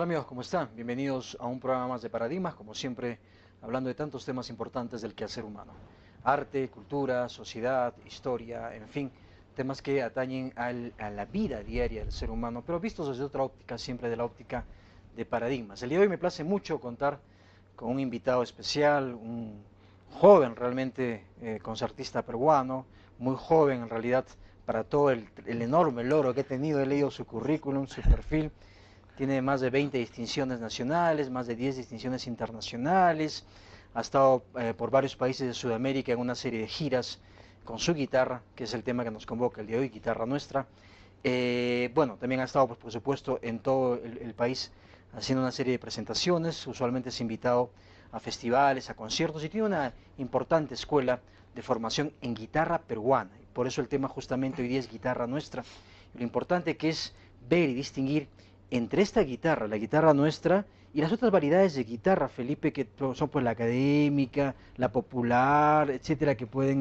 amigos? ¿Cómo están? Bienvenidos a un programa más de Paradigmas, como siempre, hablando de tantos temas importantes del quehacer humano. Arte, cultura, sociedad, historia, en fin, temas que atañen a la vida diaria del ser humano, pero vistos desde otra óptica, siempre de la óptica de Paradigmas. El día de hoy me place mucho contar con un invitado especial, un joven realmente concertista peruano, muy joven en realidad para todo el enorme logro que ha tenido. He leído su currículum, su perfil. Tiene más de 20 distinciones nacionales, más de 10 distinciones internacionales. Ha estado por varios países de Sudamérica en una serie de giras con su guitarra, que es el tema que nos convoca el día de hoy, Guitarra Nuestra. Bueno, también ha estado, pues, por supuesto, en todo el país haciendo una serie de presentaciones. Usualmente es invitado a festivales, a conciertos, y tiene una importante escuela de formación en guitarra peruana. Y por eso el tema justamente hoy día es Guitarra Nuestra. Y lo importante que es ver y distinguir entre esta guitarra, la guitarra nuestra, y las otras variedades de guitarra, Felipe, que son pues la académica, la popular, etcétera, que pueden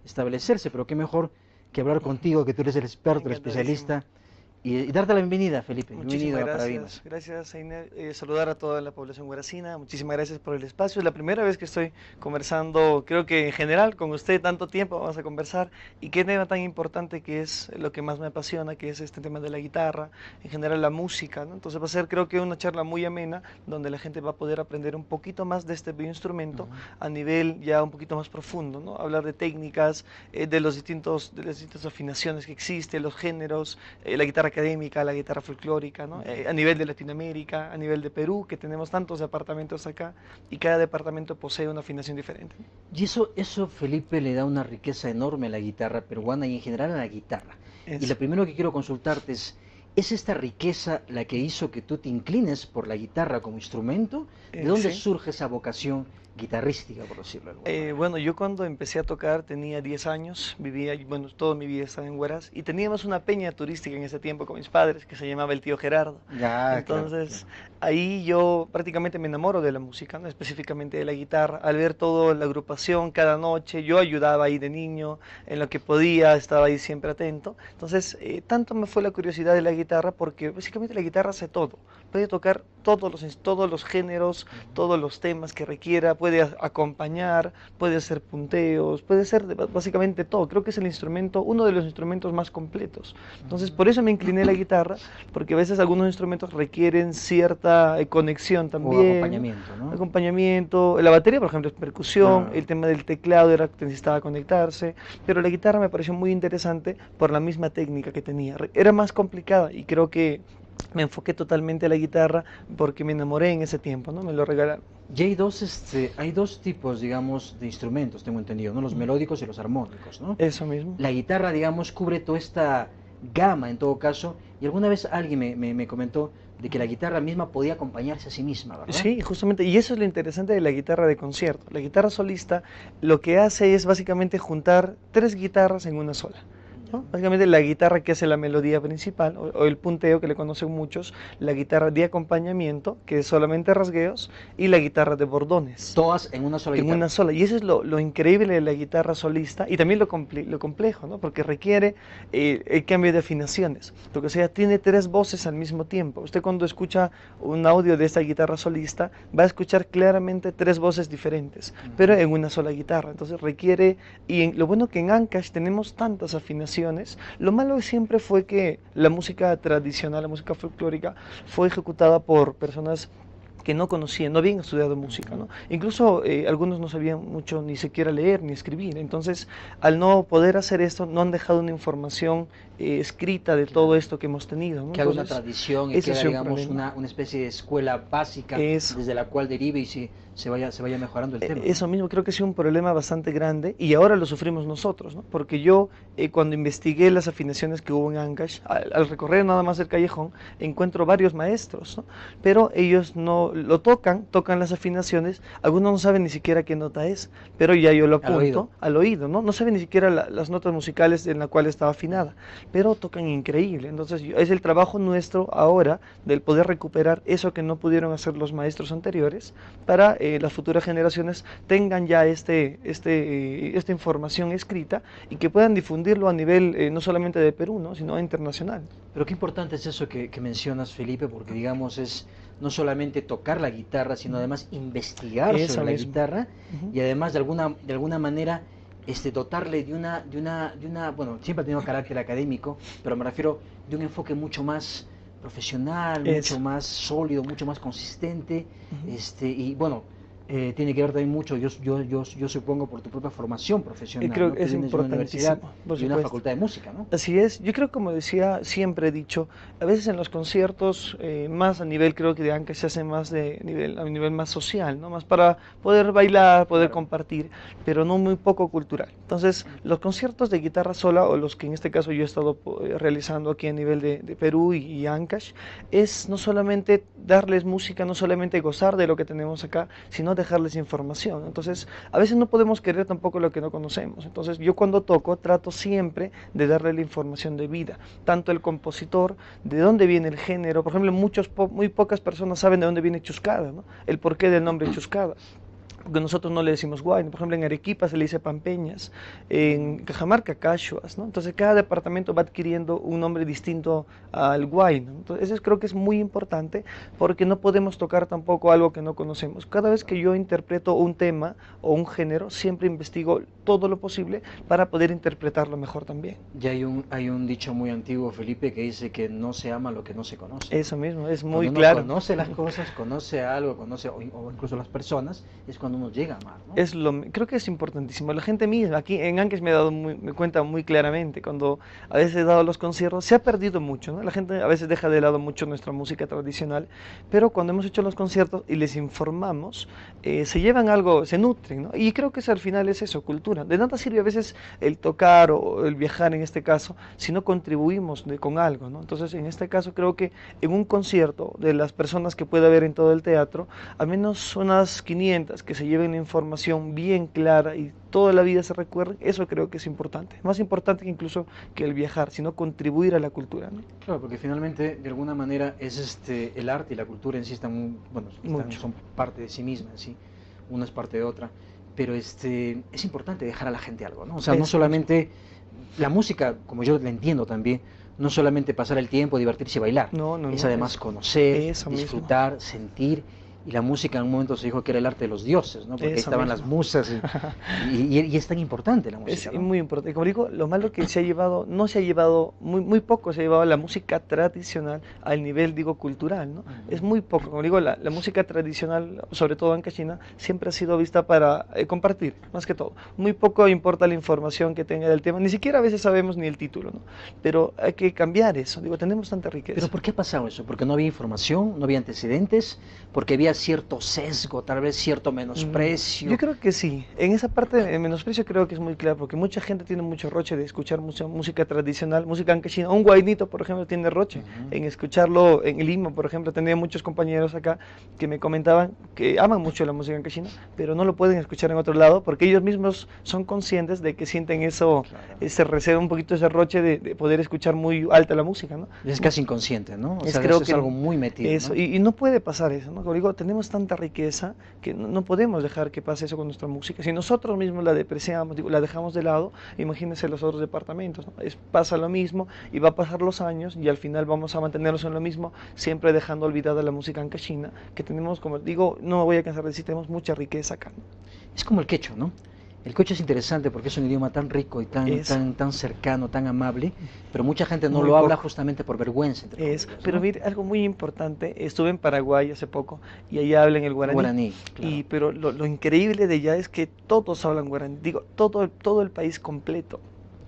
establecerse. Pero qué mejor que hablar contigo, que tú eres el experto, el Encantadísimo. especialista, y darte la bienvenida, Felipe. Muchísimas Bienvenido a gracias. Paradigmas. Gracias, Einer. Saludar a toda la población guaracina. Muchísimas gracias por el espacio. Es la primera vez que estoy conversando, creo que en general, con usted tanto tiempo vamos a conversar. Y qué tema tan importante que es lo que más me apasiona, que es este tema de la guitarra, en general la música, ¿no? Entonces va a ser, creo que, una charla muy amena, donde la gente va a poder aprender un poquito más de este instrumento a nivel ya un poquito más profundo, ¿no? Hablar de técnicas, de las distintas afinaciones que existen, los géneros, la guitarra académica, la guitarra folclórica, ¿no? A nivel de Latinoamérica, a nivel de Perú, que tenemos tantos departamentos acá, y cada departamento posee una afinación diferente. Y eso, Felipe, le da una riqueza enorme a la guitarra peruana y en general a la guitarra. Y lo Eso. primero que quiero consultarte ¿es esta riqueza la que hizo que tú te inclines por la guitarra como instrumento? ¿De dónde Sí. surge esa vocación guitarrística, por decirlo de alguna manera? Bueno, yo cuando empecé a tocar tenía 10 años, vivía, bueno, toda mi vida estaba en Huaraz y teníamos una peña turística en ese tiempo con mis padres que se llamaba El Tío Gerardo. Ya, claro, Entonces, claro. ahí yo prácticamente me enamoro de la música, ¿no? Específicamente de la guitarra. Al ver toda la agrupación cada noche, yo ayudaba ahí de niño en lo que podía, estaba ahí siempre atento. Entonces, tanto me fue la curiosidad de la guitarra porque básicamente la guitarra hace todo. Puede tocar todos los géneros, todos los temas que requiera, puede acompañar, puede hacer punteos, puede ser básicamente todo. Creo que es el instrumento, uno de los instrumentos más completos. Entonces, por eso me incliné a la guitarra, porque a veces algunos instrumentos requieren cierta conexión O también, acompañamiento, ¿no? acompañamiento. La batería, por ejemplo, es percusión, Claro. el tema del teclado era que necesitaba conectarse, pero la guitarra me pareció muy interesante por la misma técnica que tenía. Era más complicada y creo que me enfoqué totalmente a la guitarra porque me enamoré en ese tiempo, ¿no? Me lo regalaron. Y hay dos tipos, digamos, de instrumentos, tengo entendido, ¿no? Los melódicos y los armónicos, ¿no? Eso mismo. La guitarra, digamos, cubre toda esta gama en todo caso, y alguna vez alguien me comentó de que la guitarra misma podía acompañarse a sí misma, ¿verdad? Sí, justamente, y eso es lo interesante de la guitarra de concierto. La guitarra solista lo que hace es básicamente juntar tres guitarras en una sola, ¿no? Básicamente la guitarra que hace la melodía principal, o el punteo que le conocen muchos, la guitarra de acompañamiento, que es solamente rasgueos, y la guitarra de bordones. Todas en una sola En guitarra. una sola. Y eso es lo increíble de la guitarra solista y también lo complejo, ¿no? Porque requiere el cambio de afinaciones. Porque, o sea, tiene tres voces al mismo tiempo. Usted cuando escucha un audio de esta guitarra solista va a escuchar claramente tres voces diferentes, pero en una sola guitarra. Entonces requiere, lo bueno que en Ancash tenemos tantas afinaciones. Lo malo siempre fue que la música tradicional, la música folclórica, fue ejecutada por personas que no conocían, no habían estudiado música, ¿no? Incluso algunos no sabían mucho ni siquiera leer ni escribir. Entonces, al no poder hacer esto, no han dejado una información escrita de todo esto que hemos tenido, ¿no? Que haga una Entonces, tradición y que ese haga, es un digamos, problema. una especie de escuela básica Es desde la cual derive y se vaya mejorando el tema, ¿no? Eso mismo creo que es un problema bastante grande y ahora lo sufrimos nosotros, ¿no? Porque yo cuando investigué las afinaciones que hubo en Ancash, al recorrer nada más el callejón, encuentro varios maestros, ¿no? Pero ellos no lo tocan las afinaciones, algunos no saben ni siquiera qué nota es, pero ya yo lo Al oído. apunto al oído, ¿no? No saben ni siquiera las notas musicales en la cual estaba afinada, pero tocan increíble. Entonces es el trabajo nuestro ahora del poder recuperar eso que no pudieron hacer los maestros anteriores para las futuras generaciones tengan ya esta información escrita y que puedan difundirlo a nivel no solamente de Perú, ¿no? Sino internacional. Pero qué importante es eso que mencionas, Felipe, porque digamos es no solamente tocar la guitarra, sino además investigar Eso sobre la mismo. guitarra Ujú. y además de alguna manera dotarle bueno, siempre ha tenido carácter académico, pero me refiero de un enfoque mucho más profesional, mucho Eso. más sólido, mucho más consistente, Ujú. y bueno, tiene que ver también mucho, yo supongo, por tu propia formación profesional, Creo ¿no? que Tú es vienes de una universidad importantísimo, por y una supuesto. facultad de música, ¿no? Así es, yo creo, como decía, siempre he dicho, a veces en los conciertos, más a nivel, creo que de Ancash se hace más a nivel más social, ¿no? Más para poder bailar, poder Claro. compartir, pero no muy poco cultural. Entonces, los conciertos de guitarra sola, o los que en este caso yo he estado realizando aquí a nivel de Perú y Ancash, es no solamente darles música, no solamente gozar de lo que tenemos acá, sino dejarles información. Entonces, a veces no podemos querer tampoco lo que no conocemos. Entonces, yo cuando toco trato siempre de darle la información de vida, tanto el compositor, de dónde viene el género. Por ejemplo, muy pocas personas saben de dónde viene Chuscada, ¿no? El porqué del nombre Chuscada, porque nosotros no le decimos guay. Por ejemplo, en Arequipa se le dice pampeñas, en Cajamarca cachuas, ¿no? Entonces cada departamento va adquiriendo un nombre distinto al guay, ¿no? Entonces eso creo que es muy importante, porque no podemos tocar tampoco algo que no conocemos. Cada vez que yo interpreto un tema o un género, siempre investigo todo lo posible para poder interpretarlo mejor también. Y hay un dicho muy antiguo, Felipe, que dice que no se ama lo que no se conoce, ¿no? Eso mismo, es Cuando muy uno claro. conoce las cosas, conoce algo, o incluso las personas, es cuando uno llega a amar, ¿no? Creo que es importantísimo. La gente misma, aquí en Ancash me cuenta muy claramente, cuando a veces he dado los conciertos, se ha perdido mucho, ¿no? La gente a veces deja de lado mucho nuestra música tradicional, pero cuando hemos hecho los conciertos y les informamos, se llevan algo, se nutren, ¿no? Y creo que al final es eso, cultura. De nada sirve a veces el tocar o el viajar en este caso, si no contribuimos con algo, ¿no? Entonces, en este caso creo que en un concierto, de las personas que puede haber en todo el teatro, al menos unas 500 que se lleven la información bien clara y toda la vida se recuerden, eso creo que es importante. Más importante que incluso que el viajar, sino contribuir a la cultura, ¿no? Claro, porque finalmente, de alguna manera, es el arte y la cultura en sí bueno, Mucho. son parte de sí mismas, ¿sí? Una es parte de otra, pero es importante dejar a la gente algo, ¿no? O sea, no Eso mismo. solamente la música, como yo la entiendo también, no solamente pasar el tiempo, divertirse y bailar, No, no, es no, además conocer, eso mismo. disfrutar, sentir, y la música en un momento se dijo que era el arte de los dioses, ¿no? Porque ahí Eso estaban las mismo. musas y es tan importante la Es música, ¿no? muy importante. Como digo, lo malo que se ha llevado, no se ha llevado, muy poco se ha llevado la música tradicional al nivel, digo, cultural, ¿no? Es muy poco. Como digo, la música tradicional, sobre todo en Cachina, siempre ha sido vista para compartir, más que todo. Muy poco importa la información que tenga del tema, ni siquiera a veces sabemos ni el título, ¿no? Pero hay que cambiar eso. Digo, tenemos tanta riqueza. ¿Pero por qué ha pasado eso? ¿Porque no había información, no había antecedentes? ¿Porque había cierto sesgo, tal vez cierto menosprecio? Yo creo que sí. En esa parte, el menosprecio creo que es muy claro, porque mucha gente tiene mucho roche de escuchar mucha música tradicional, música anquechina. Un guainito, por ejemplo, tiene roche en escucharlo en Lima, por ejemplo. Tenía muchos compañeros acá que me comentaban que aman mucho la música anquechina, pero no lo pueden escuchar en otro lado, porque ellos mismos son conscientes de que sienten eso, Claro. ese recelo, un poquito ese roche de poder escuchar muy alta la música, ¿no? Es casi inconsciente, ¿no? O sea, Creo eso es que algo muy metido, eso, ¿no? y no puede pasar eso, ¿no? Como digo, tenemos tanta riqueza que no podemos dejar que pase eso con nuestra música. Si nosotros mismos la depreciamos, digo, la dejamos de lado, imagínense los otros departamentos, ¿no? Pasa lo mismo y va a pasar los años y al final vamos a mantenernos en lo mismo, siempre dejando olvidada la música anquechina, que tenemos, como digo, no me voy a cansar de decir, tenemos mucha riqueza acá, ¿no? Es como el quechua, ¿no? El quechua es interesante porque es un idioma tan rico y Eso. tan cercano, tan amable, pero mucha gente no Muy lo habla poco. justamente por vergüenza, entre comillas, Pero ¿no? mire, algo muy importante, estuve en Paraguay hace poco y allá hablan el guaraní. Guaraní, claro. Pero lo increíble de allá es que todos hablan guaraní, digo, todo el país completo.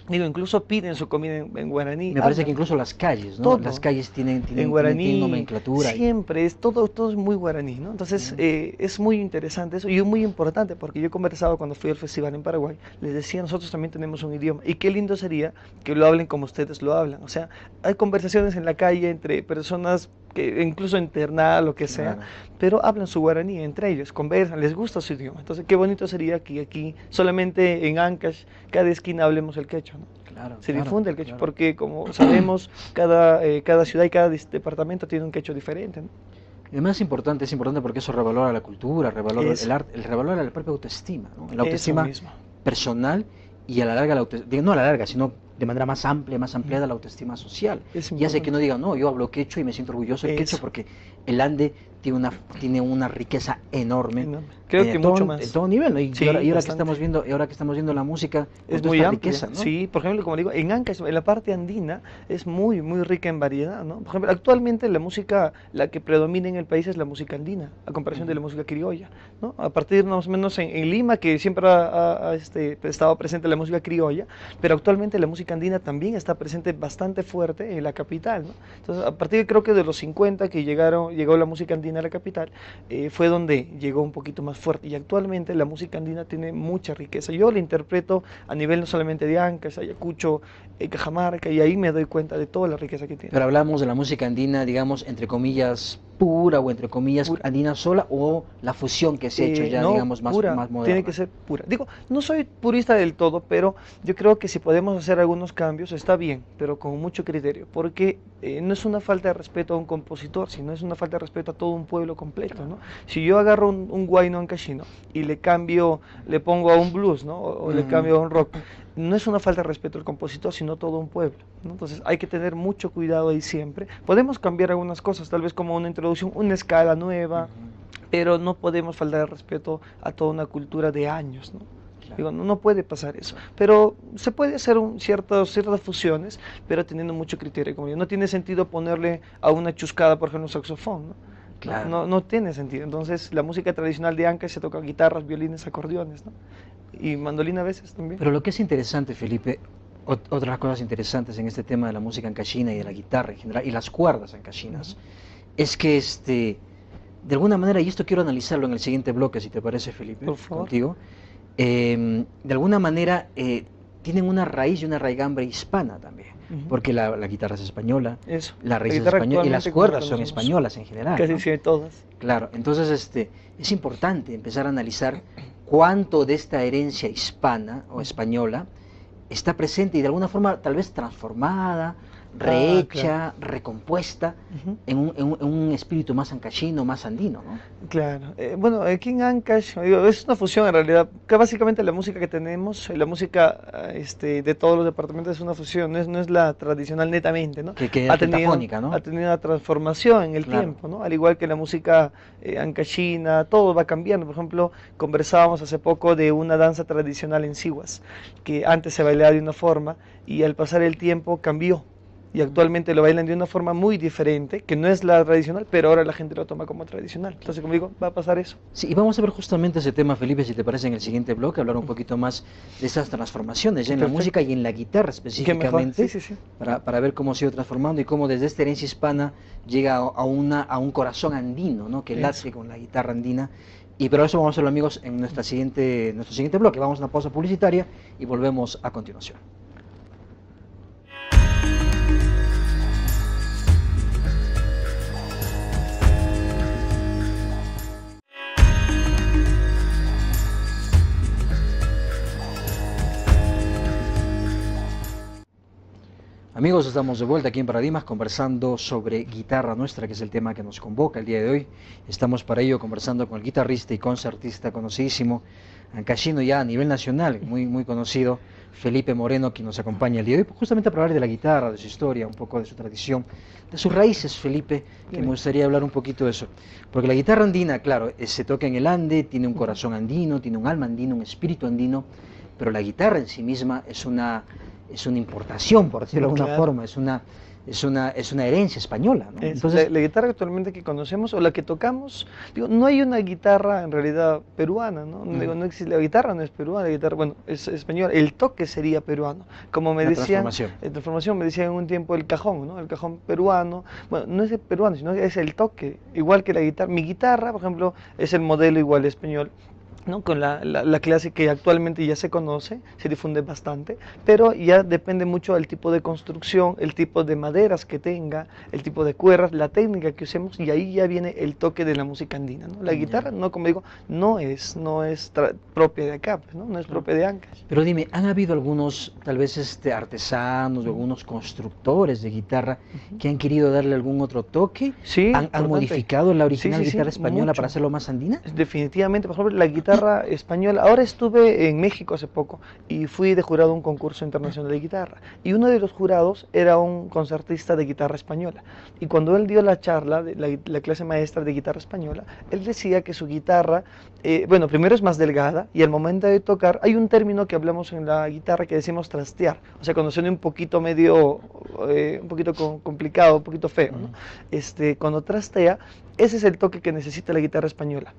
Digo, incluso piden su comida en guaraní. Me parece hablan que incluso las calles, ¿no? todo Las calles en tienen guaraní, nomenclatura. siempre, todo es muy guaraní, ¿no? Entonces, es muy interesante eso y es muy importante porque yo conversaba cuando fui al festival en Paraguay, les decía, nosotros también tenemos un idioma y qué lindo sería que lo hablen como ustedes lo hablan. O sea, hay conversaciones en la calle entre personas que incluso internada, lo que sea, Claro. pero hablan su guaraní entre ellos, conversan, les gusta su idioma. Entonces, qué bonito sería que aquí, solamente en Ancash, cada esquina hablemos el quechua, ¿no? Claro, Se claro, difunde el quechua, claro. porque como sabemos, cada ciudad y cada departamento tiene un quechua diferente, ¿no? Además es importante porque eso revalora la cultura, revalora el arte, revalora la propia autoestima, ¿no? La autoestima personal y a la larga, no a la larga, sino de manera más amplia, más ampliada la autoestima social. Y hace que uno diga, no, yo hablo quechua y me siento orgulloso de quechua porque el Ande tiene una riqueza enorme. Creo que mucho más. En todo nivel, ¿no? Sí, y ahora que estamos viendo la música, es muy amplia, riqueza, ¿no? Sí, por ejemplo, como digo, en Ancash, en la parte andina, es muy rica en variedad, ¿no? Por ejemplo, actualmente la música, la que predomina en el país es la música andina, a comparación de la música criolla, ¿no? A partir más o menos en Lima, que siempre ha estado presente la música criolla, pero actualmente la música andina también está presente bastante fuerte en la capital, ¿no? Entonces, a partir creo que de los 50 que llegó la música andina a la capital, fue donde llegó un poquito más fuerte, y actualmente la música andina tiene mucha riqueza. Yo la interpreto a nivel no solamente de Ancash, Ayacucho, Cajamarca, y ahí me doy cuenta de toda la riqueza que tiene. Pero hablamos de la música andina, digamos, entre comillas, pura o entre comillas andina sola, o la fusión que se ha hecho ya, no, digamos, más moderna. Tiene que ser pura. Digo, no soy purista del todo, pero yo creo que si podemos hacer algunos cambios está bien, pero con mucho criterio, porque no es una falta de respeto a un compositor, sino es una falta de respeto a todo un pueblo completo, ¿no? Si yo agarro un guayno ancashino y le pongo a un blues, ¿no? O le cambio a un rock, no es una falta de respeto al compositor, sino todo un pueblo, ¿no? Entonces hay que tener mucho cuidado ahí siempre. Podemos cambiar algunas cosas, tal vez como una introducción, una escala nueva, pero no podemos faltar el respeto a toda una cultura de años, ¿no? Claro. Digo, no puede pasar eso, pero se puede hacer ciertas fusiones, pero teniendo mucho criterio. Como yo, no tiene sentido ponerle a una chuscada, por ejemplo, un saxofón, ¿no? Claro. No tiene sentido. Entonces la música tradicional de Ancash se toca guitarras, violines, acordeones, ¿no? Y mandolina a veces también. Pero lo que es interesante, Felipe, otras cosas interesantes en este tema de la música ancashina y de la guitarra en general, y las cuerdas ancashinas, es que de alguna manera, y esto quiero analizarlo en el siguiente bloque, si te parece, Felipe, por favor, contigo, de alguna manera tienen una raíz y una raigambre hispana también, porque la guitarra es española, la raíz es española y las cuerdas son españolas en general. Casi sí, todas. Claro, entonces es importante empezar a analizar cuánto de esta herencia hispana o española está presente y de alguna forma tal vez transformada, rehecha, recompuesta en un espíritu más ancashino, más andino, ¿no? Claro. Bueno, aquí en Ancash, es una fusión en realidad, que básicamente la música que tenemos, la música de todos los departamentos es una fusión, no es la tradicional netamente, ¿no? Que ha tenido, ¿no? Ha tenido una transformación en el tiempo, ¿no? Al igual que la música ancashina, todo va cambiando. Por ejemplo, conversábamos hace poco de una danza tradicional en Sihuas, que antes se bailaba de una forma y al pasar el tiempo cambió. Y actualmente lo bailan de una forma muy diferente, que no es la tradicional, pero ahora la gente lo toma como tradicional. Entonces, como digo, va a pasar eso. Sí, y vamos a ver justamente ese tema, Felipe, si te parece, en el siguiente bloque, hablar un poquito más de esas transformaciones ya en la música y en la guitarra específicamente, para ver cómo se ha ido transformando y cómo desde esta herencia hispana llega a un corazón andino, ¿no? Que late con la guitarra andina. Y pero eso vamos a hacerlo, amigos, en nuestro siguiente bloque. Vamos a una pausa publicitaria y volvemos a continuación. Amigos, estamos de vuelta aquí en Paradigmas conversando sobre guitarra nuestra, que es el tema que nos convoca el día de hoy. Estamos para ello conversando con el guitarrista y concertista conocidísimo, ancashino ya a nivel nacional, muy conocido, Felipe Moreno, quien nos acompaña el día de hoy, justamente para hablar de la guitarra, de su historia, un poco de su tradición, de sus raíces, Felipe, que me gustaría hablar un poquito de eso. Porque la guitarra andina, claro, se toca en el Ande, tiene un corazón andino, tiene un alma andino, un espíritu andino, pero la guitarra en sí misma es una importación, por decirlo de alguna forma, es una herencia española, ¿no? Entonces, la guitarra actualmente que conocemos o la que tocamos, digo, no hay una guitarra en realidad peruana, ¿no? Digo, no existe, la guitarra no es peruana, la guitarra, bueno, es española, el toque sería peruano, como me decían, la transformación me decían en un tiempo el cajón, ¿no? El cajón peruano, bueno, no es el peruano, sino que es el toque, igual que la guitarra, mi guitarra, por ejemplo, es el modelo igual español. ¿no? Con la clase que actualmente ya se conoce, se difunde bastante, pero ya depende mucho del tipo de construcción, el tipo de maderas que tenga, el tipo de cuerdas, la técnica que usemos, y ahí ya viene el toque de la música andina, ¿no? La guitarra, Ya. no, como digo, no es propia de acá, pues, ¿no? No es Claro. propia de Ancash. Pero dime, ¿han habido algunos, tal vez artesanos o Ujú. algunos constructores de guitarra Ujú. que han querido darle algún otro toque? Sí, ¿Han importante. modificado la Sí, original sí, guitarra sí, española para mucho. hacerlo más andina? Definitivamente, por ejemplo, la guitarra española. Ahora estuve en México hace poco y fui de jurado a un concurso internacional de guitarra. Y uno de los jurados era un concertista de guitarra española. Y cuando él dio la charla, la clase maestra de guitarra española, él decía que su guitarra, bueno, primero es más delgada y al momento de tocar, hay un término que hablamos en la guitarra que decimos trastear. O sea, cuando suena un poquito medio, un poquito complicado, un poquito feo, ¿no? Ujú. Cuando trastea, ese es el toque que necesita la guitarra española.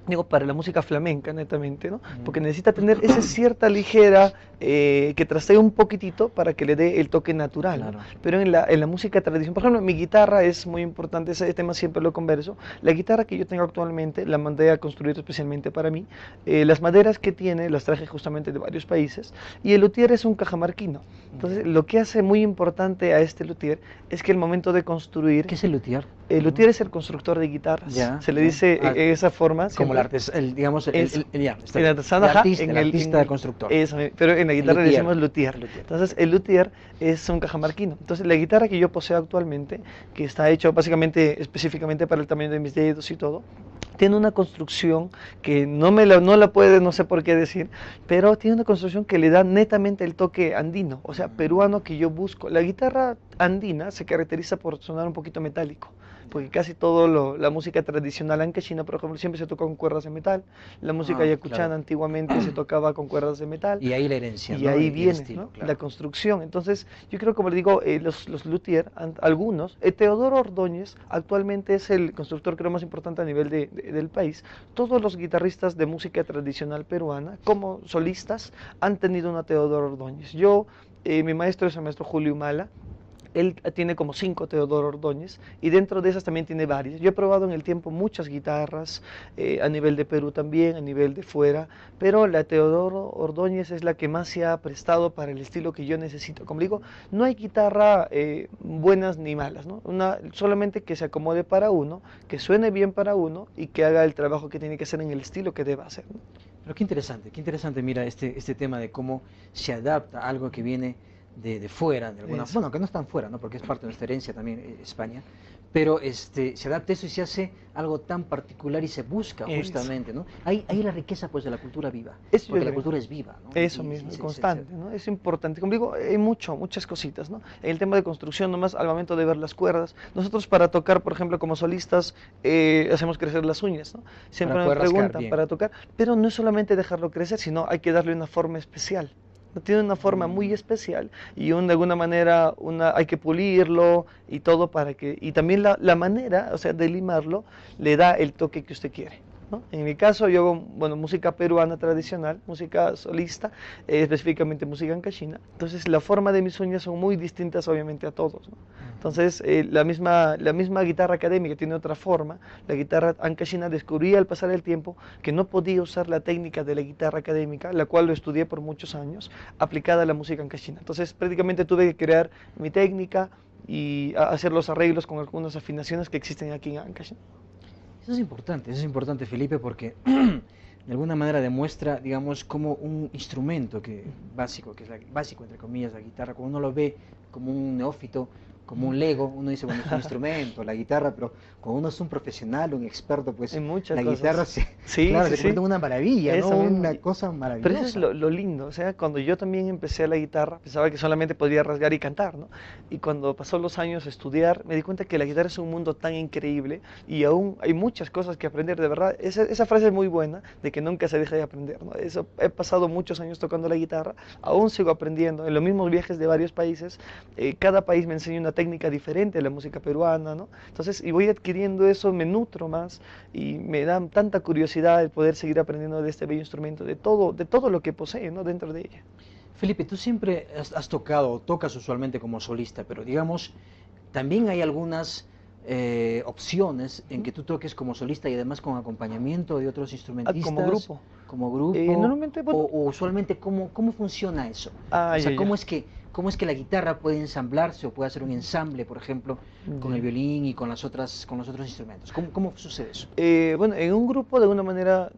Digo, para la música flamenca, netamente, ¿no? Porque necesita tener esa cierta ligera que trastee un poquitito para que le dé el toque natural, ¿no? Claro. Pero en la música tradicional, por ejemplo, mi guitarra es muy importante, ese tema siempre lo converso. La guitarra que yo tengo actualmente la mandé a construir especialmente para mí. Las maderas que tiene las traje justamente de varios países y el luthier es un cajamarquino. Entonces, Ya. lo que hace muy importante a este luthier es que el momento de construir, ¿Qué es el luthier? el luthier es el constructor de guitarras. Ya, Se le ya. dice Ah, en esa forma como el siempre. artes, el, digamos, Eso. ya, está El bien. artesano, ajá, El artista constructor. eso, pero en la El guitarra le luthier. decimos luthier. El luthier. Entonces, el luthier es un cajamarquino. Entonces, la guitarra que yo poseo actualmente, que está hecha básicamente, específicamente para el tamaño de mis dedos y todo, tiene una construcción que no la puede, no sé por qué decir, pero tiene una construcción que le da netamente el toque andino, o sea, peruano que yo busco. La guitarra andina se caracteriza por sonar un poquito metálico, porque casi todo la música tradicional ancashina, por ejemplo, siempre se toca con cuerdas de metal. La música Ah, claro. yacuchana antiguamente se tocaba con cuerdas de metal. Y ahí la herencia, Y ¿no? ahí Y el viene, estilo, ¿no? La claro. construcción. Entonces, yo creo, como le digo, los luthier, algunos, Teodoro Ordóñez actualmente es el constructor creo más importante a nivel del país. Todos los guitarristas de música tradicional peruana, como solistas, han tenido una Teodoro Ordóñez. Mi maestro es el maestro Julio Humala. Él tiene como 5 Teodoro Ordóñez y dentro de esas también tiene varias. Yo he probado en el tiempo muchas guitarras, a nivel de Perú también, a nivel de fuera, pero la Teodoro Ordóñez es la que más se ha prestado para el estilo que yo necesito. Como digo, no hay guitarra buenas ni malas, ¿no? Solamente que se acomode para uno, que suene bien para uno y que haga el trabajo que tiene que hacer en el estilo que deba hacer, ¿no? Pero qué interesante, mira, este tema de cómo se adapta a algo que viene de fuera, de alguna Eso. bueno, que no es tan fuera, ¿no? Porque es parte de nuestra herencia también, España, pero se adapta eso y se hace algo tan particular y se busca Eso. justamente, ¿no? Ahí la riqueza pues de la cultura viva, Eso yo porque la creo. cultura es viva, ¿no? Eso mismo, y constante, ¿no? Es importante. Como digo, hay muchas cositas, ¿no? En el tema de construcción, nomás al momento de ver las cuerdas. Nosotros para tocar, por ejemplo, como solistas, hacemos crecer las uñas, ¿no? Siempre para me poder rascar preguntan bien. para tocar, pero no es solamente dejarlo crecer, sino hay que darle una forma especial. No tiene una forma muy Mm. especial y de alguna manera hay que pulirlo y todo para que, y también la manera, o sea, de limarlo, le da el toque que usted quiere, ¿no? En mi caso, yo hago, bueno, música peruana tradicional, música solista, específicamente música ancashina. Entonces, la forma de mis uñas son muy distintas, obviamente, a todos, ¿no? Entonces, la misma guitarra académica tiene otra forma. La guitarra ancashina descubrí al pasar el tiempo que no podía usar la técnica de la guitarra académica, la cual lo estudié por muchos años, aplicada a la música ancashina. Entonces, prácticamente tuve que crear mi técnica y hacer los arreglos con algunas afinaciones que existen aquí en Ancash. Eso es importante, Felipe, porque de alguna manera demuestra, digamos, como un instrumento básico, que es básico entre comillas, la guitarra, cuando uno lo ve como un neófito, como un Lego, uno dice, bueno, es un instrumento, la guitarra, pero cuando uno es un profesional, un experto, pues En muchas la cosas. guitarra Sí, claro, sí, se convierte sí. en una maravilla, ¿no? Eso mismo. Una cosa Pero eso es maravillosa. lo lindo, o sea, cuando yo también empecé la guitarra, pensaba que solamente podía rasgar y cantar, ¿no? Y cuando pasó los años a estudiar, me di cuenta que la guitarra es un mundo tan increíble y aún hay muchas cosas que aprender, de verdad. Esa frase es muy buena, de que nunca se deja de aprender, ¿no? Eso, he pasado muchos años tocando la guitarra, aún sigo aprendiendo. En los mismos viajes de varios países, cada país me enseña una técnica diferente de la música peruana, ¿no? Entonces, y voy adquiriendo eso, me nutro más y me da tanta curiosidad el poder seguir aprendiendo de este bello instrumento, de todo lo que posee, ¿no? Dentro de ella. Felipe, tú siempre has tocado o tocas usualmente como solista, pero digamos, también hay algunas opciones en que tú toques como solista y además con acompañamiento de otros instrumentistas? Como grupo. Como grupo. Normalmente, bueno, O usualmente, ¿cómo funciona eso? ah, O sea, ya, ya. cómo es que la guitarra puede ensamblarse o puede hacer un ensamble, por ejemplo, con el Ya. violín y con los otros instrumentos? ¿Cómo sucede eso? Bueno, en un grupo de alguna manera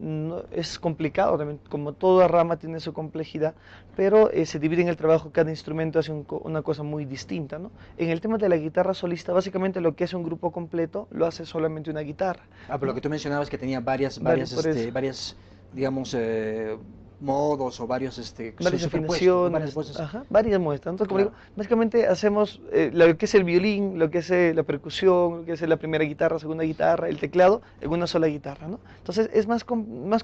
es complicado también, como toda rama tiene su complejidad, pero se divide en el trabajo, cada instrumento hace una cosa muy distinta, ¿no? En el tema de la guitarra solista, básicamente lo que es un grupo completo lo hace solamente una guitarra, Ah, pero lo ¿no? que tú mencionabas que tenía Por eso. varias, digamos, modos o varios, Varias superpuestos, ¿no? Varias afinaciones, voces. ajá, varias muestras. Entonces, como digo, Claro. básicamente hacemos lo que es el violín, lo que es la percusión, lo que es la primera guitarra, segunda guitarra, el teclado, en una sola guitarra, ¿no? Entonces, es más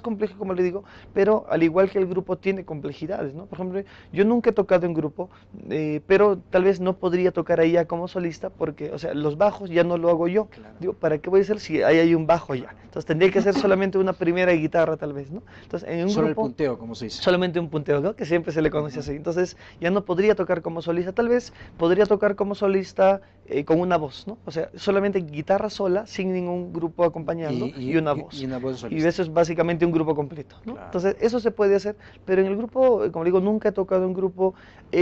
complejo, como le digo, pero al igual que el grupo tiene complejidades, ¿no? Por ejemplo, yo nunca he tocado en grupo, pero tal vez no podría tocar ahí ya como solista, porque, o sea, los bajos ya no lo hago yo. Claro. Digo, ¿para qué voy a hacer si ahí hay un bajo ya? Entonces, tendría que ser solamente una primera guitarra, tal vez, ¿no? Entonces, en un Solo el grupo punteo, como se dice. solamente un punteo, ¿no? Que siempre se le conoce Ujú. así. Entonces ya no podría tocar como solista, tal vez podría tocar como solista con una voz, ¿no? O sea, solamente guitarra sola, sin ningún grupo acompañando y una Y voz. una voz Y solista. eso es básicamente un grupo completo, ¿no? Claro. Entonces eso se puede hacer, pero en el grupo, como digo, nunca he tocado en grupo.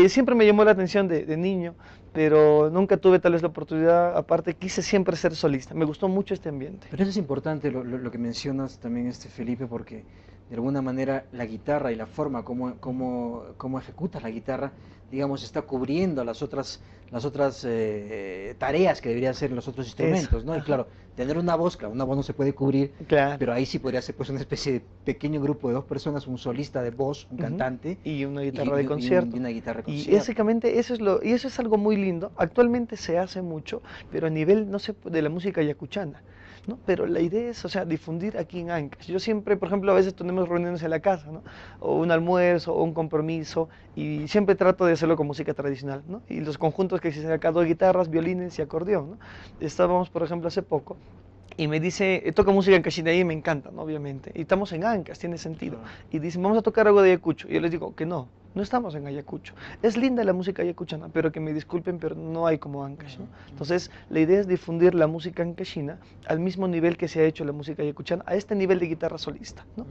Siempre me llamó la atención de niño, pero nunca tuve tal vez la oportunidad. Aparte, quise siempre ser solista. Me gustó mucho este ambiente. Pero eso es importante lo que mencionas también, Felipe, porque de alguna manera la guitarra y la forma como ejecutas la guitarra, digamos, está cubriendo las otras tareas que deberían hacer los otros Eso, instrumentos, ¿no? Y ajá, claro, tener una voz, claro, una voz no se puede cubrir, claro. pero ahí sí podría ser pues una especie de pequeño grupo de dos personas, un solista de voz, un Ujú. cantante Y una y, guitarra de y concierto. una guitarra de Y concierto. básicamente y eso es algo muy lindo. Actualmente se hace mucho, pero a nivel, no sé, de la música yacuchana, ¿no? Pero la idea es, o sea, difundir aquí en Ancash. Yo siempre, por ejemplo, a veces tenemos reuniones en la casa, ¿no? O un almuerzo, o un compromiso, y siempre trato de hacerlo con música tradicional, ¿no? Y los conjuntos que existen acá, dos guitarras, violines y acordeón, ¿no? Estábamos, por ejemplo, hace poco, y me dice, toca música en Cachina y me encanta, ¿no? Obviamente. Y estamos en Ancash, tiene sentido. Claro. Y dicen, vamos a tocar algo de Ayacucho. Y yo les digo que no, no estamos en Ayacucho. Es linda la música ayacuchana, pero que me disculpen, pero no hay como Ancash, ¿no? Entonces, la idea es difundir la música ancashina al mismo nivel que se ha hecho la música ayacuchana, a este nivel de guitarra solista, ¿no?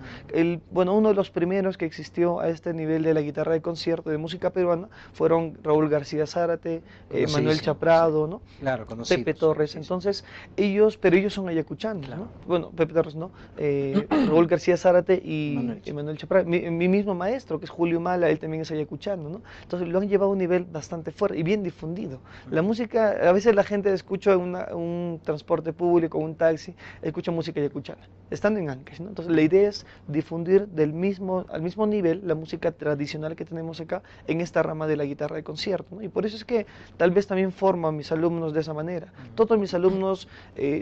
Bueno, uno de los primeros que existió a este nivel de la guitarra de concierto de música peruana fueron Raúl García Zárate, Manuel Conocidísimo, sí. Chaprado, ¿no? Claro, Pepe conocidos, Torres. conocidísimos. Entonces, ellos son ayacuchanos, Claro. ¿no? Bueno, Pepe Torres no, Raúl García Zárate Manuel. y Manuel Chaprado. Mi mismo maestro, que es Julio Mala, él también es ayacuchano, ¿no? Entonces lo han llevado a un nivel bastante fuerte y bien difundido. La música, a veces la gente escucha un transporte público, un taxi, escucha música ayacuchana, estando en Ancash, ¿no? Entonces la idea es difundir al mismo nivel la música tradicional que tenemos acá en esta rama de la guitarra de concierto, ¿no? Y por eso es que tal vez también formo a mis alumnos de esa manera. Todos mis alumnos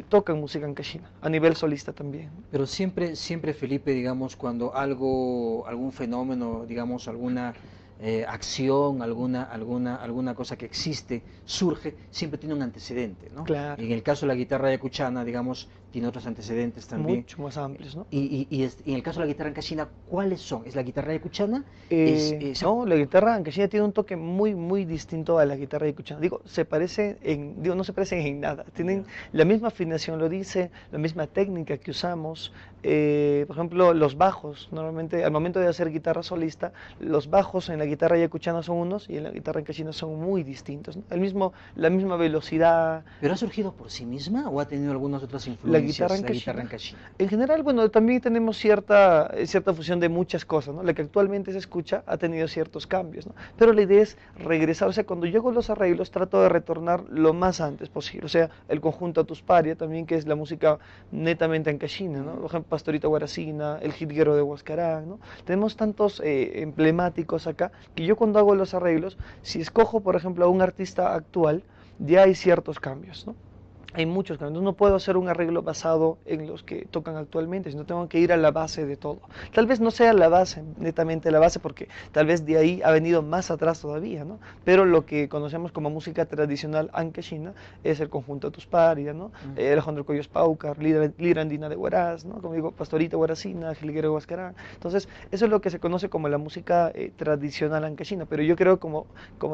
tocan música ancashina, a nivel solista también. Pero siempre, Felipe, digamos, cuando algún fenómeno, digamos, alguna acción, alguna cosa que existe, surge, siempre tiene un antecedente, ¿no? Claro, En el caso de la guitarra yacuchana, digamos, tiene otros antecedentes también. mucho más amplios, ¿no? Y en el caso de la guitarra ancashina, ¿cuáles son? ¿Es la guitarra yacuchana? O sea, No, la guitarra ancashina tiene un toque muy distinto a la guitarra yacuchana. Digo, no se parecen en nada. Tienen ya, la misma afinación, lo dice, la misma técnica que usamos. Por ejemplo, los bajos. Normalmente, al momento de hacer guitarra solista, los bajos en la guitarra yacuchana son unos y en la guitarra ancashina son muy distintos, ¿no? La misma velocidad. ¿pero ha surgido por sí misma o ha tenido algunas otras La guitarra influencias la guitarra ancashina. ancashina? En general, bueno, también tenemos cierta fusión de muchas cosas, ¿no? La que actualmente se escucha ha tenido ciertos cambios, ¿no? Pero la idea es regresar, o sea, cuando yo hago los arreglos trato de retornar lo más antes posible, o sea, el conjunto Atusparia también, que es la música netamente ancashina, ¿no? Por ejemplo, Pastorita Guaracina, el jilguero de Huascarán, ¿no? Tenemos tantos emblemáticos acá que yo cuando hago los arreglos, si escojo, por ejemplo, a un artista actual, ya hay ciertos cambios, ¿no? Hay muchos cambios. No puedo hacer un arreglo basado en los que tocan actualmente, sino tengo que ir a la base de todo. Tal vez no sea la base, netamente la base, porque tal vez de ahí ha venido más atrás todavía, ¿no? Pero lo que conocemos como música tradicional ancashina es el conjunto Tusparia, ¿no? Alejandro Coyos Paucar, Lira Andina de Huaraz, ¿no? Como digo, Pastorita Guaracina, Jilguero de Huascarán. Entonces, eso es lo que se conoce como la música tradicional ancashina, pero yo creo, como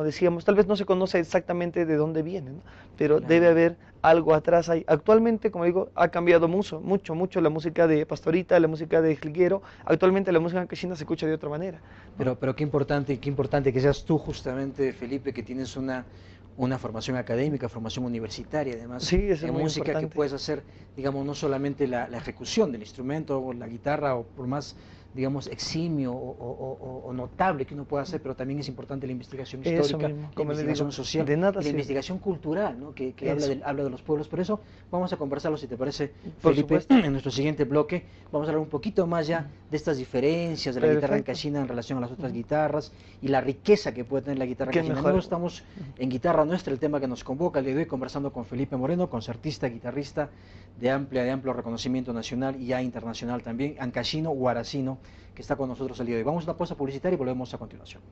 decíamos, tal vez no se conoce exactamente de dónde viene, ¿no? Pero debe Claro. haber algo atrás ahí. Actualmente, como digo, ha cambiado mucho la música de Pastorita, la música de Jilguero. Actualmente la música ancashina se escucha de otra manera, ¿no? Pero qué importante que seas tú justamente, Felipe, que tienes una formación académica, formación universitaria, además, Sí, eso es en muy música, que importante. puedes hacer, digamos, no solamente la ejecución del instrumento o la guitarra, o por más, digamos, eximio o notable que uno pueda hacer, pero también es importante la investigación Eso histórica, mismo, la como le digo, investigación social de nada y la sirve. investigación cultural, ¿no? que Eso, habla de los pueblos. Por eso vamos a conversarlo, si te parece, por Felipe, supuesto. en nuestro siguiente bloque. Vamos a hablar un poquito más ya de estas diferencias de la guitarra Perfecto. ancashina en relación a las otras Ujú. guitarras y la riqueza que puede tener la guitarra Qué ancashina. mejor. No estamos en Guitarra Nuestra, el tema que nos convoca el día de hoy, conversando con Felipe Moreno, concertista, guitarrista de amplio reconocimiento nacional y ya internacional también, ancashino, huaracino, que está con nosotros el día de hoy. Vamos a una pausa publicitaria y volvemos a continuación.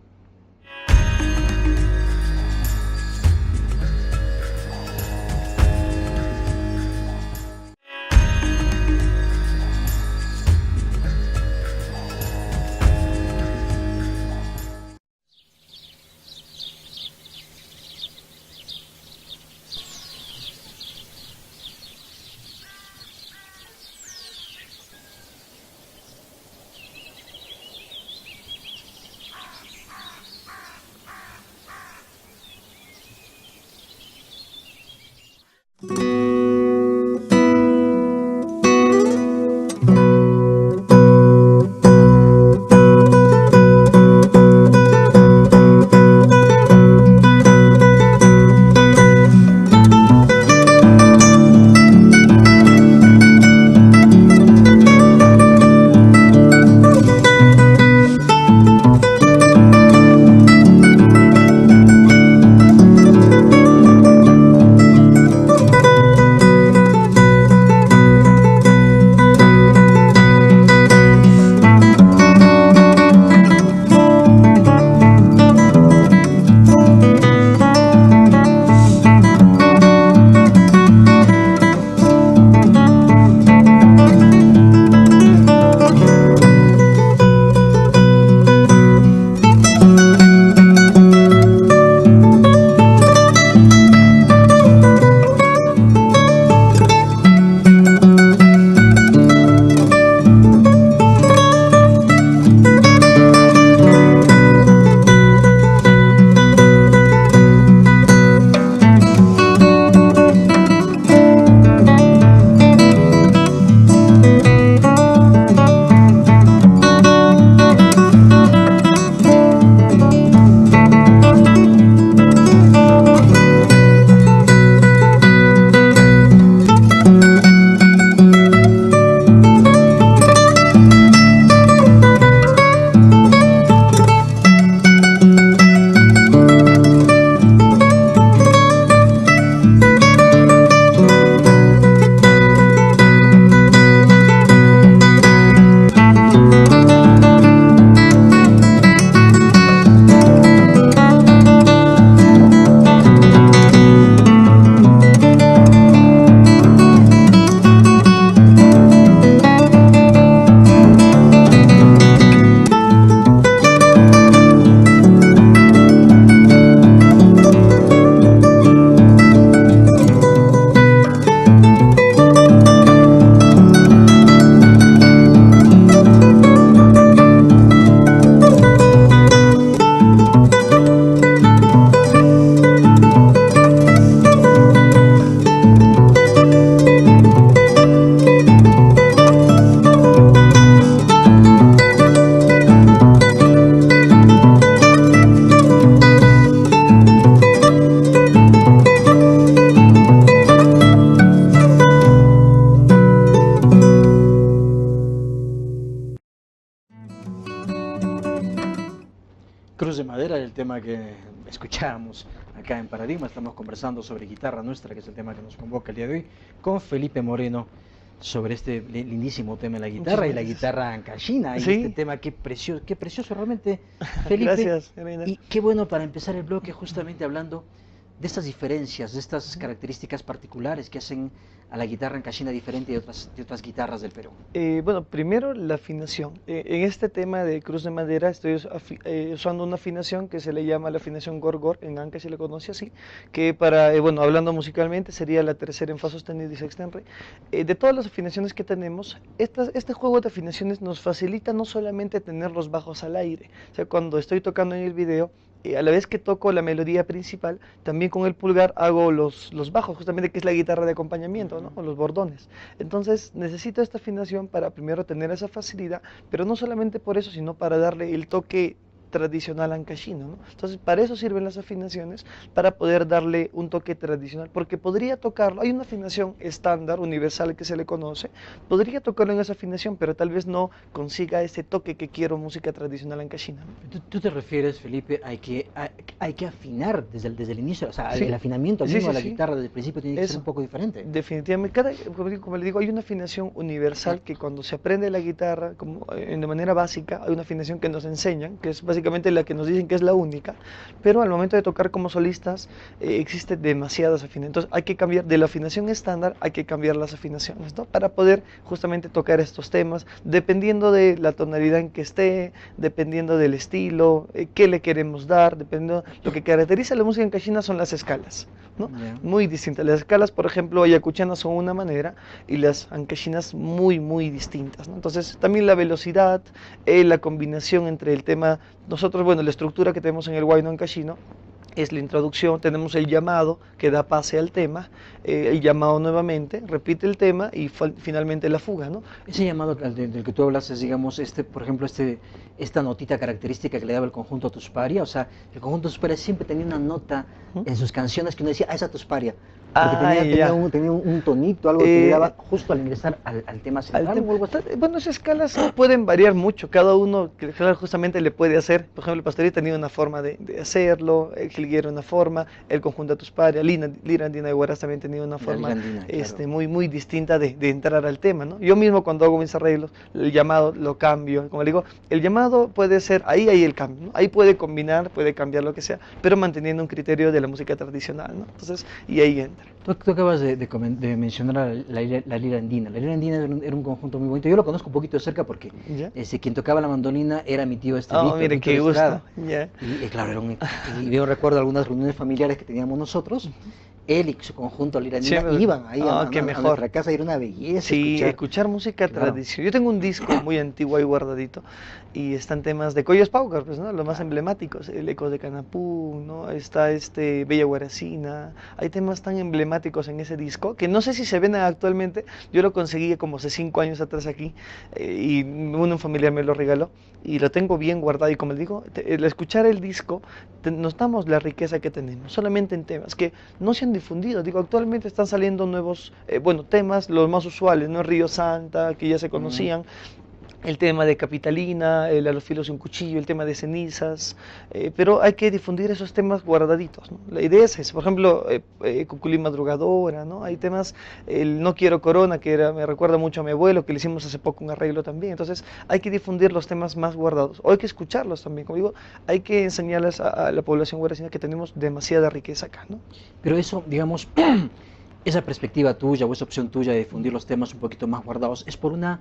Cruz de Madera, el tema que escuchábamos acá en Paradigma. Estamos conversando sobre Guitarra Nuestra, que es el tema que nos convoca el día de hoy, con Felipe Moreno, sobre este lindísimo tema de la guitarra y la guitarra ancashina, y Sí. este tema qué precioso realmente, Felipe. Gracias, Reina. Y qué bueno para empezar el bloque justamente hablando de estas diferencias, de estas características particulares que hacen a la guitarra ancashina diferente de otras guitarras del Perú? Bueno, primero la afinación. En este tema de cruz de madera estoy usando una afinación que se le llama la afinación Gorgor, en Ancash se le conoce así, que para, bueno, hablando musicalmente sería la tercera en fa sostenido y sexta en re. De todas las afinaciones que tenemos, este juego de afinaciones nos facilita no solamente tener los bajos al aire, o sea, cuando estoy tocando en el video, a la vez que toco la melodía principal, también con el pulgar hago los bajos, justamente que es la guitarra de acompañamiento, ¿no? O los bordones. Entonces necesito esta afinación para primero tener esa facilidad, pero no solamente por eso, sino para darle el toque tradicional ancashino, ¿no? Entonces para eso sirven las afinaciones, para poder darle un toque tradicional, porque podría tocarlo, hay una afinación estándar, universal que se le conoce, podría tocarlo en esa afinación, pero tal vez no consiga ese toque que quiero música tradicional ancashina, ¿no? ¿Tú te refieres, Felipe, hay que afinar desde el inicio? O sea, Sí. el afinamiento Sí, mismo de la sí. guitarra desde el principio tiene que ser Eso. un poco diferente. Definitivamente, como le digo, hay una afinación universal que cuando se aprende la guitarra de manera básica, hay una afinación que nos enseñan, que es básicamente la que nos dicen que es la única, pero al momento de tocar como solistas existe demasiadas afinaciones. Entonces hay que cambiar de la afinación estándar, hay que cambiar las afinaciones, ¿no? Para poder justamente tocar estos temas, dependiendo de la tonalidad en que esté, dependiendo del estilo, qué le queremos dar, dependiendo. Lo que caracteriza la música ancashina son las escalas, ¿no? Ya. Muy distintas. Las escalas, por ejemplo, ayacuchanas son una manera y las ancashinas muy distintas, ¿no? Entonces, también la velocidad, la combinación entre el tema, nosotros, bueno, la estructura que tenemos en el huayno ancashino es la introducción, tenemos el llamado que da pase al tema, el llamado nuevamente, repite el tema y finalmente la fuga, ¿no? Ese llamado del que tú hablas es, digamos, por ejemplo, esta notita característica que le daba el conjunto Tusparia. O sea, el conjunto Tusparia siempre tenía una nota en sus canciones que uno decía, esa Tusparia. Porque tenía un tonito, algo que le daba justo al ingresar al tema central. O algo así. Bueno, esas escalas pueden variar mucho, cada uno justamente le puede hacer. Por ejemplo, el Pastori tenía una forma de hacerlo, el Jilguero una forma, el conjunto Tusparia, Lira Andina de Huaraz también tenía una forma Andina, claro. muy distinta de entrar al tema, ¿no? Yo mismo cuando hago mis arreglos, el llamado lo cambio, como le digo, el llamado puede ser, ahí hay el cambio, ¿no? Ahí puede combinar, puede cambiar lo que sea, pero manteniendo un criterio de la música tradicional, ¿no? Entonces, y ahí entra. Tú acabas de mencionar a la Lira Andina. La Lira Andina era un conjunto muy bonito. Yo lo conozco un poquito de cerca porque quien tocaba la mandolina era mi tío Oh, mire, qué gusto. Y claro, y yo recuerdo algunas reuniones familiares que teníamos nosotros. Él y su conjunto Lira Andina iban ahí a nuestra casa y era una belleza. Sí, escuchar música tradicional. Yo tengo un disco muy antiguo ahí guardadito y están temas de Coyos Paucar, pues, ¿no? Los más emblemáticos, el Ecos de Canapú, ¿no? Está Bella Guaracina, hay temas tan emblemáticos en ese disco que no sé si se ven actualmente. Yo lo conseguí como hace 5 años atrás aquí y un familiar me lo regaló y lo tengo bien guardado y como les digo, al escuchar el disco nos damos la riqueza que tenemos, solamente en temas que no se han difundido. Digo, actualmente están saliendo nuevos, temas, los más usuales, ¿no? Río Santa, que ya se conocían, el tema de Capitalina, a los filos de un cuchillo, el tema de cenizas, pero hay que difundir esos temas guardaditos, ¿no? La idea es esa, por ejemplo, Cuculí Madrugadora, ¿no? Hay temas, el No Quiero Corona, me recuerda mucho a mi abuelo, que le hicimos hace poco un arreglo también. Entonces hay que difundir los temas más guardados, o hay que escucharlos también, como digo, hay que enseñarles a la población guaracina que tenemos demasiada riqueza acá, ¿no? Pero eso, digamos, esa perspectiva tuya o esa opción tuya de difundir los temas un poquito más guardados, ¿es por una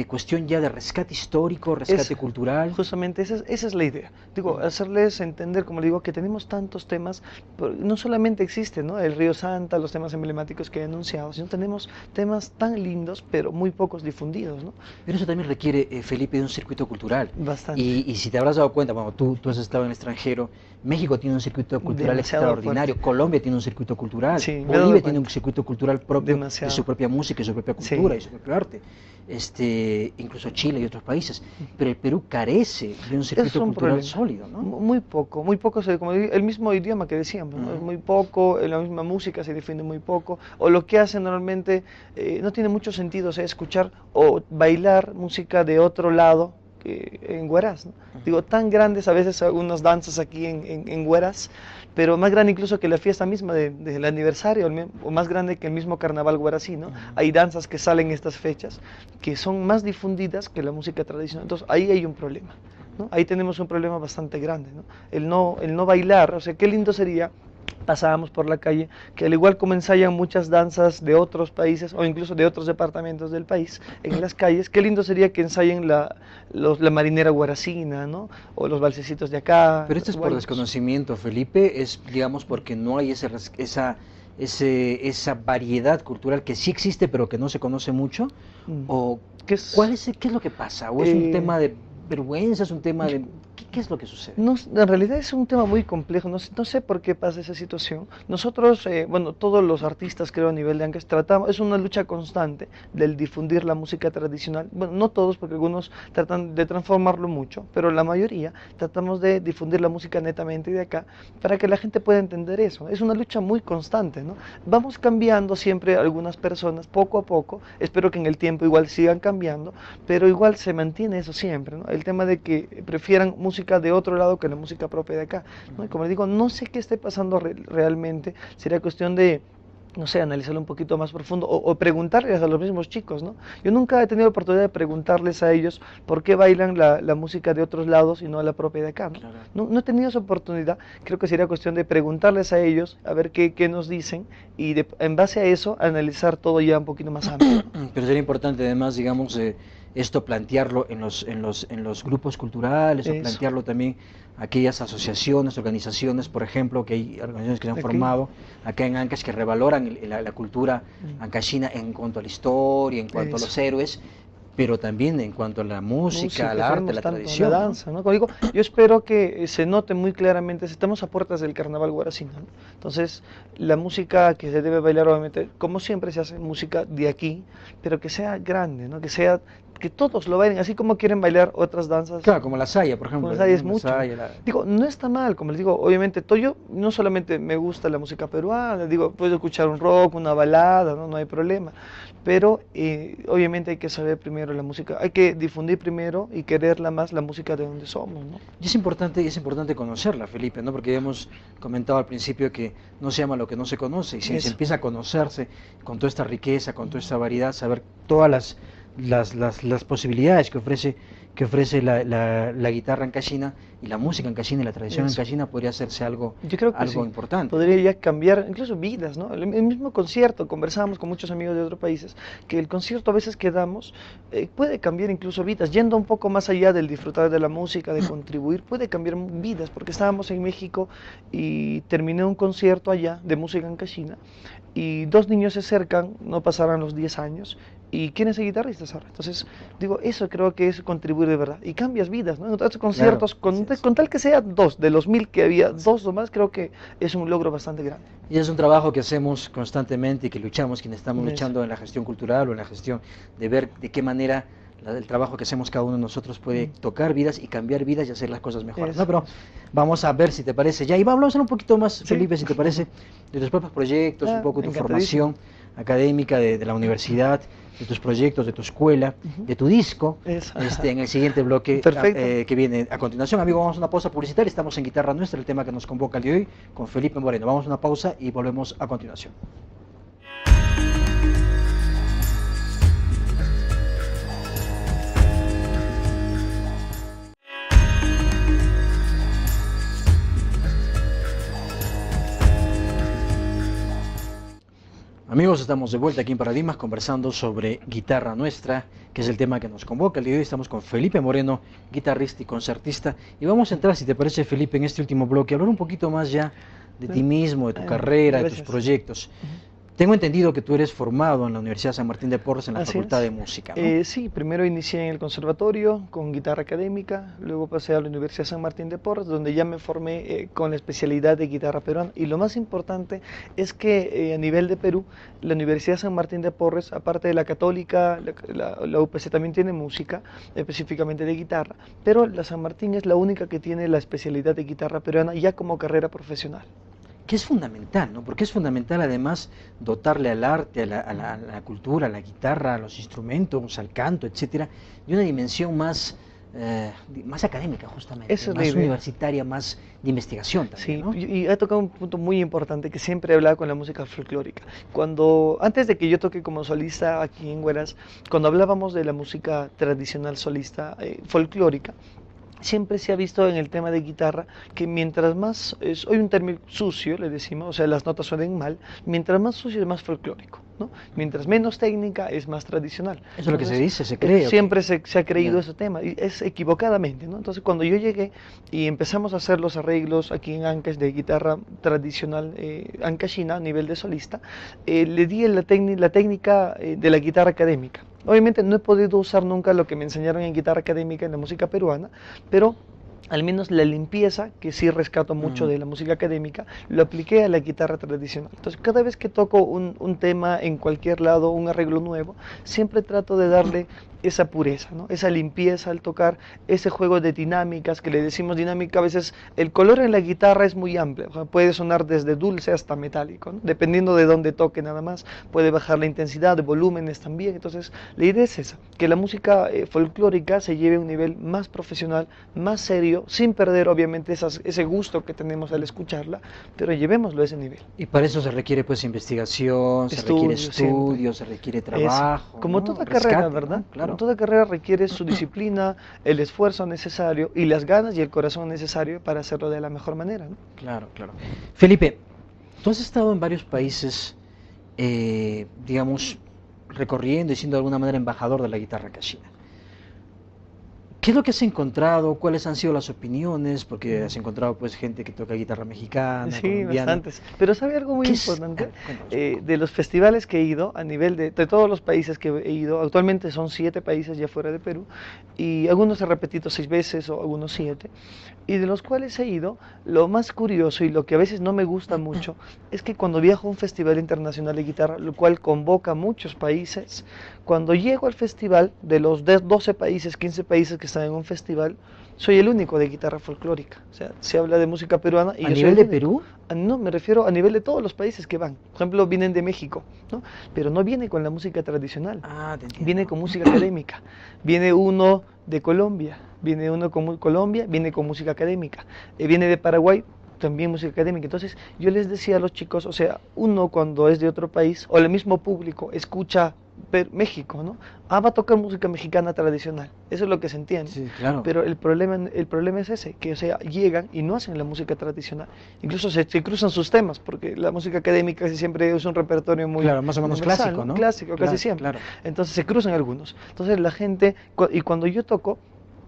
cuestión ya de rescate histórico, rescate cultural? Justamente esa es la idea. Digo, hacerles entender, como le digo, que tenemos tantos temas, no solamente existe, ¿no? El Río Santa, los temas emblemáticos que he anunciado, sino tenemos temas tan lindos, pero muy pocos difundidos, ¿no? Pero eso también requiere, Felipe, de un circuito cultural. Bastante. Y si te habrás dado cuenta, bueno, tú has estado en el extranjero, México tiene un circuito cultural extraordinario, Colombia tiene un circuito cultural, Bolivia tiene un circuito cultural propio de su propia música y su propia cultura y su propio arte, incluso Chile y otros países, pero el Perú carece de un circuito cultural sólido, ¿no? Muy poco, como el mismo idioma que decíamos, ¿no? Es muy poco, la misma música se defiende muy poco, o lo que hacen normalmente no tiene mucho sentido, o sea, escuchar o bailar música de otro lado en Huaraz, ¿no? Digo, tan grandes a veces algunas danzas aquí en Huaraz, pero más grande incluso que la fiesta misma del aniversario, o más grande que el mismo carnaval huarací, ¿no? Hay danzas que salen en estas fechas que son más difundidas que la música tradicional. Entonces ahí hay un problema, ¿no? Ahí tenemos un problema bastante grande, ¿no? El no bailar, o sea, qué lindo sería pasábamos por la calle, que al igual como ensayan muchas danzas de otros países o incluso de otros departamentos del país en las calles, qué lindo sería que ensayen la marinera guaracina, ¿no? O los balsecitos de acá. Pero esto es por desconocimiento, Felipe, es, digamos, porque no hay esa variedad cultural que sí existe, pero que no se conoce mucho. ¿O ¿Qué qué es lo que pasa? ¿O es un tema de vergüenza, es un tema de... ¿Qué es lo que sucede? No, en realidad es un tema muy complejo, no sé por qué pasa esa situación. Nosotros, bueno, todos los artistas creo a nivel de Ancash tratamos, es una lucha constante del difundir la música tradicional. Bueno, no todos porque algunos tratan de transformarlo mucho, pero la mayoría tratamos de difundir la música netamente de acá para que la gente pueda entender eso. Es una lucha muy constante, ¿no? Vamos cambiando siempre algunas personas poco a poco, espero que en el tiempo igual sigan cambiando, pero igual se mantiene eso siempre, ¿no? El tema de que prefieran música de otro lado que la música propia de acá, ¿no? Y como les digo, no sé qué esté pasando realmente, sería cuestión de, no sé, analizarlo un poquito más profundo o preguntarles a los mismos chicos, ¿no? Yo nunca he tenido la oportunidad de preguntarles a ellos por qué bailan la música de otros lados y no la propia de acá, ¿no? Claro. No he tenido esa oportunidad, creo que sería cuestión de preguntarles a ellos, a ver qué nos dicen y en base a eso analizar todo ya un poquito más amplio. Pero sería importante además, digamos, esto plantearlo en los grupos culturales, o plantearlo también aquellas asociaciones, organizaciones, por ejemplo, que hay organizaciones que se han formado acá en Ancash que revaloran la cultura ancashina en cuanto a la historia, en cuanto a los héroes, pero también en cuanto a la música, al arte, la tradición. La danza, ¿no? Como digo, yo espero que se note muy claramente, estamos a puertas del carnaval guaracino, ¿no? Entonces, la música que se debe bailar, obviamente, como siempre se hace música de aquí, pero que sea grande, ¿no? Que todos lo bailen, así como quieren bailar otras danzas. Claro, como la saya, por ejemplo. Como la saya es mucho. Digo, no está mal, como les digo, obviamente, yo no solamente me gusta la música peruana, digo, puedo escuchar un rock, una balada, no hay problema, pero obviamente hay que saber primero la música, hay que difundir primero y quererla más la música de donde somos, ¿no? Y es importante conocerla, Felipe, ¿no? Porque hemos comentado al principio que no se llama lo que no se conoce, y si se empieza a conocerse con toda esta riqueza, con toda esta variedad, saber todas las posibilidades que ofrece la guitarra ancashina y la música ancashina y la tradición ancashina, podría hacerse algo, yo creo que importante. Podría ya cambiar incluso vidas, ¿no? El mismo concierto, conversábamos con muchos amigos de otros países, que el concierto a veces que damos puede cambiar incluso vidas, yendo un poco más allá del disfrutar de la música, de contribuir, puede cambiar vidas, porque estábamos en México y terminé un concierto allá de música ancashina y 2 niños se acercan, no pasaron los 10 años, y quieren ser guitarristas ahora. Entonces, digo, eso creo que es contribuir de verdad. Y cambias vidas, ¿no? En otros conciertos, claro, con tal que sea 2 de los 1000 que había, 2 o más, creo que es un logro bastante grande. Y es un trabajo que hacemos constantemente y que luchamos, quienes estamos luchando en la gestión cultural o en la gestión de ver de qué manera el trabajo que hacemos cada uno de nosotros puede tocar vidas y cambiar vidas y hacer las cosas mejores, ¿no? Pero vamos a ver si te parece ya, y vamos a hablar un poquito más, Felipe, si te parece, de tus propios proyectos, un poco tu formación académica de la universidad, de tus proyectos, de tu escuela, de tu disco, en el siguiente bloque que viene a continuación. Amigo, vamos a una pausa publicitaria, estamos en Guitarra Nuestra, el tema que nos convoca el día de hoy, con Felipe Moreno. Vamos a una pausa y volvemos a continuación. Amigos, estamos de vuelta aquí en Paradigmas conversando sobre Guitarra Nuestra, que es el tema que nos convoca. El día de hoy estamos con Felipe Moreno, guitarrista y concertista, y vamos a entrar, si te parece, Felipe, en este último bloque, a hablar un poquito más ya de ti mismo, de tu carrera, de tus proyectos. Tengo entendido que tú eres formado en la Universidad San Martín de Porres en la Facultad de Música, ¿no? Sí, primero inicié en el conservatorio con guitarra académica, luego pasé a la Universidad San Martín de Porres, donde ya me formé con la especialidad de guitarra peruana. Y lo más importante es que a nivel de Perú, la Universidad San Martín de Porres, aparte de la católica, la UPC también tiene música, específicamente de guitarra, pero la San Martín es la única que tiene la especialidad de guitarra peruana ya como carrera profesional. Que es fundamental, ¿no? Porque es fundamental además dotarle al arte, a la cultura, a la guitarra, a los instrumentos, al canto, etcétera, de una dimensión más académica, justamente, más universitaria, más de investigación también, sí, ¿no? Y ha tocado un punto muy importante que siempre he hablado con la música folclórica. Antes de que yo toque como solista aquí en Huaraz, cuando hablábamos de la música tradicional solista folclórica, siempre se ha visto en el tema de guitarra que mientras más, hoy un término sucio, le decimos, o sea, las notas suenen mal, mientras más sucio es más folclórico, ¿no? Mientras menos técnica es más tradicional. Eso es lo que se Entonces, dice, se cree. siempre se ha creído Ya. ese tema, y es equivocadamente, ¿no? Entonces, cuando yo llegué y empezamos a hacer los arreglos aquí en Ancash de guitarra tradicional ancashina a nivel de solista, le di la técnica de la guitarra académica. Obviamente no he podido usar nunca lo que me enseñaron en guitarra académica en la música peruana, pero al menos la limpieza, que sí rescato mucho de la música académica, lo apliqué a la guitarra tradicional. Entonces, cada vez que toco un tema en cualquier lado, un arreglo nuevo, siempre trato de darle esa pureza, ¿no? Esa limpieza al tocar, ese juego de dinámicas, que le decimos dinámica, a veces el color en la guitarra es muy amplio, o sea, puede sonar desde dulce hasta metálico, ¿no? Dependiendo de dónde toque nada más, puede bajar la intensidad, de volúmenes también. Entonces, la idea es esa, que la música folclórica se lleve a un nivel más profesional, más serio, sin perder obviamente ese gusto que tenemos al escucharla, pero llevémoslo a ese nivel. Y para eso se requiere pues investigación, se requiere estudio, se requiere trabajo, como ¿no? toda Rescate, carrera, ¿no? ¿verdad? Claro. Como toda carrera requiere su disciplina, el esfuerzo necesario y las ganas y el corazón necesario para hacerlo de la mejor manera, ¿no? Claro, claro. Felipe, tú has estado en varios países, digamos, recorriendo y siendo de alguna manera embajador de la guitarra ancashina. ¿Qué es lo que has encontrado? ¿Cuáles han sido las opiniones? Porque has encontrado pues gente que toca guitarra mexicana, Sí, colombiana. bastantes. Pero ¿sabe algo muy ¿Qué es? importante? Cuéntanos un poco. De los festivales que he ido, a nivel de todos los países que he ido, actualmente son 7 países ya fuera de Perú, y algunos he repetido 6 veces o algunos 7, y de los cuales he ido, lo más curioso y lo que a veces no me gusta mucho, es que cuando viajo a un festival internacional de guitarra, lo cual convoca a muchos países, cuando llego al festival, de los 12 países, 15 países que están en un festival, soy el único de guitarra folclórica. O sea, se habla de música peruana y ¿A yo soy nivel el de único. Perú? No, me refiero a nivel de todos los países que van. Por ejemplo, vienen de México, ¿no? Pero no viene con la música tradicional. Ah, te entiendo. Viene con música académica. Viene uno de Colombia, viene uno con Colombia, viene con música académica. Viene de Paraguay, también música académica. Entonces, yo les decía a los chicos, o sea, uno cuando es de otro país, o el mismo público, escucha México, ¿no? Ah, va a tocar música mexicana tradicional. Eso es lo que se entiende. Sí, claro. Pero el problema es ese, que o sea, llegan y no hacen la música tradicional. Incluso se cruzan sus temas, porque la música académica casi siempre es un repertorio muy Claro, más o menos universal, clásico, ¿no? Clásico, Claro, casi siempre. claro. Entonces se cruzan algunos. Entonces la gente, y cuando yo toco,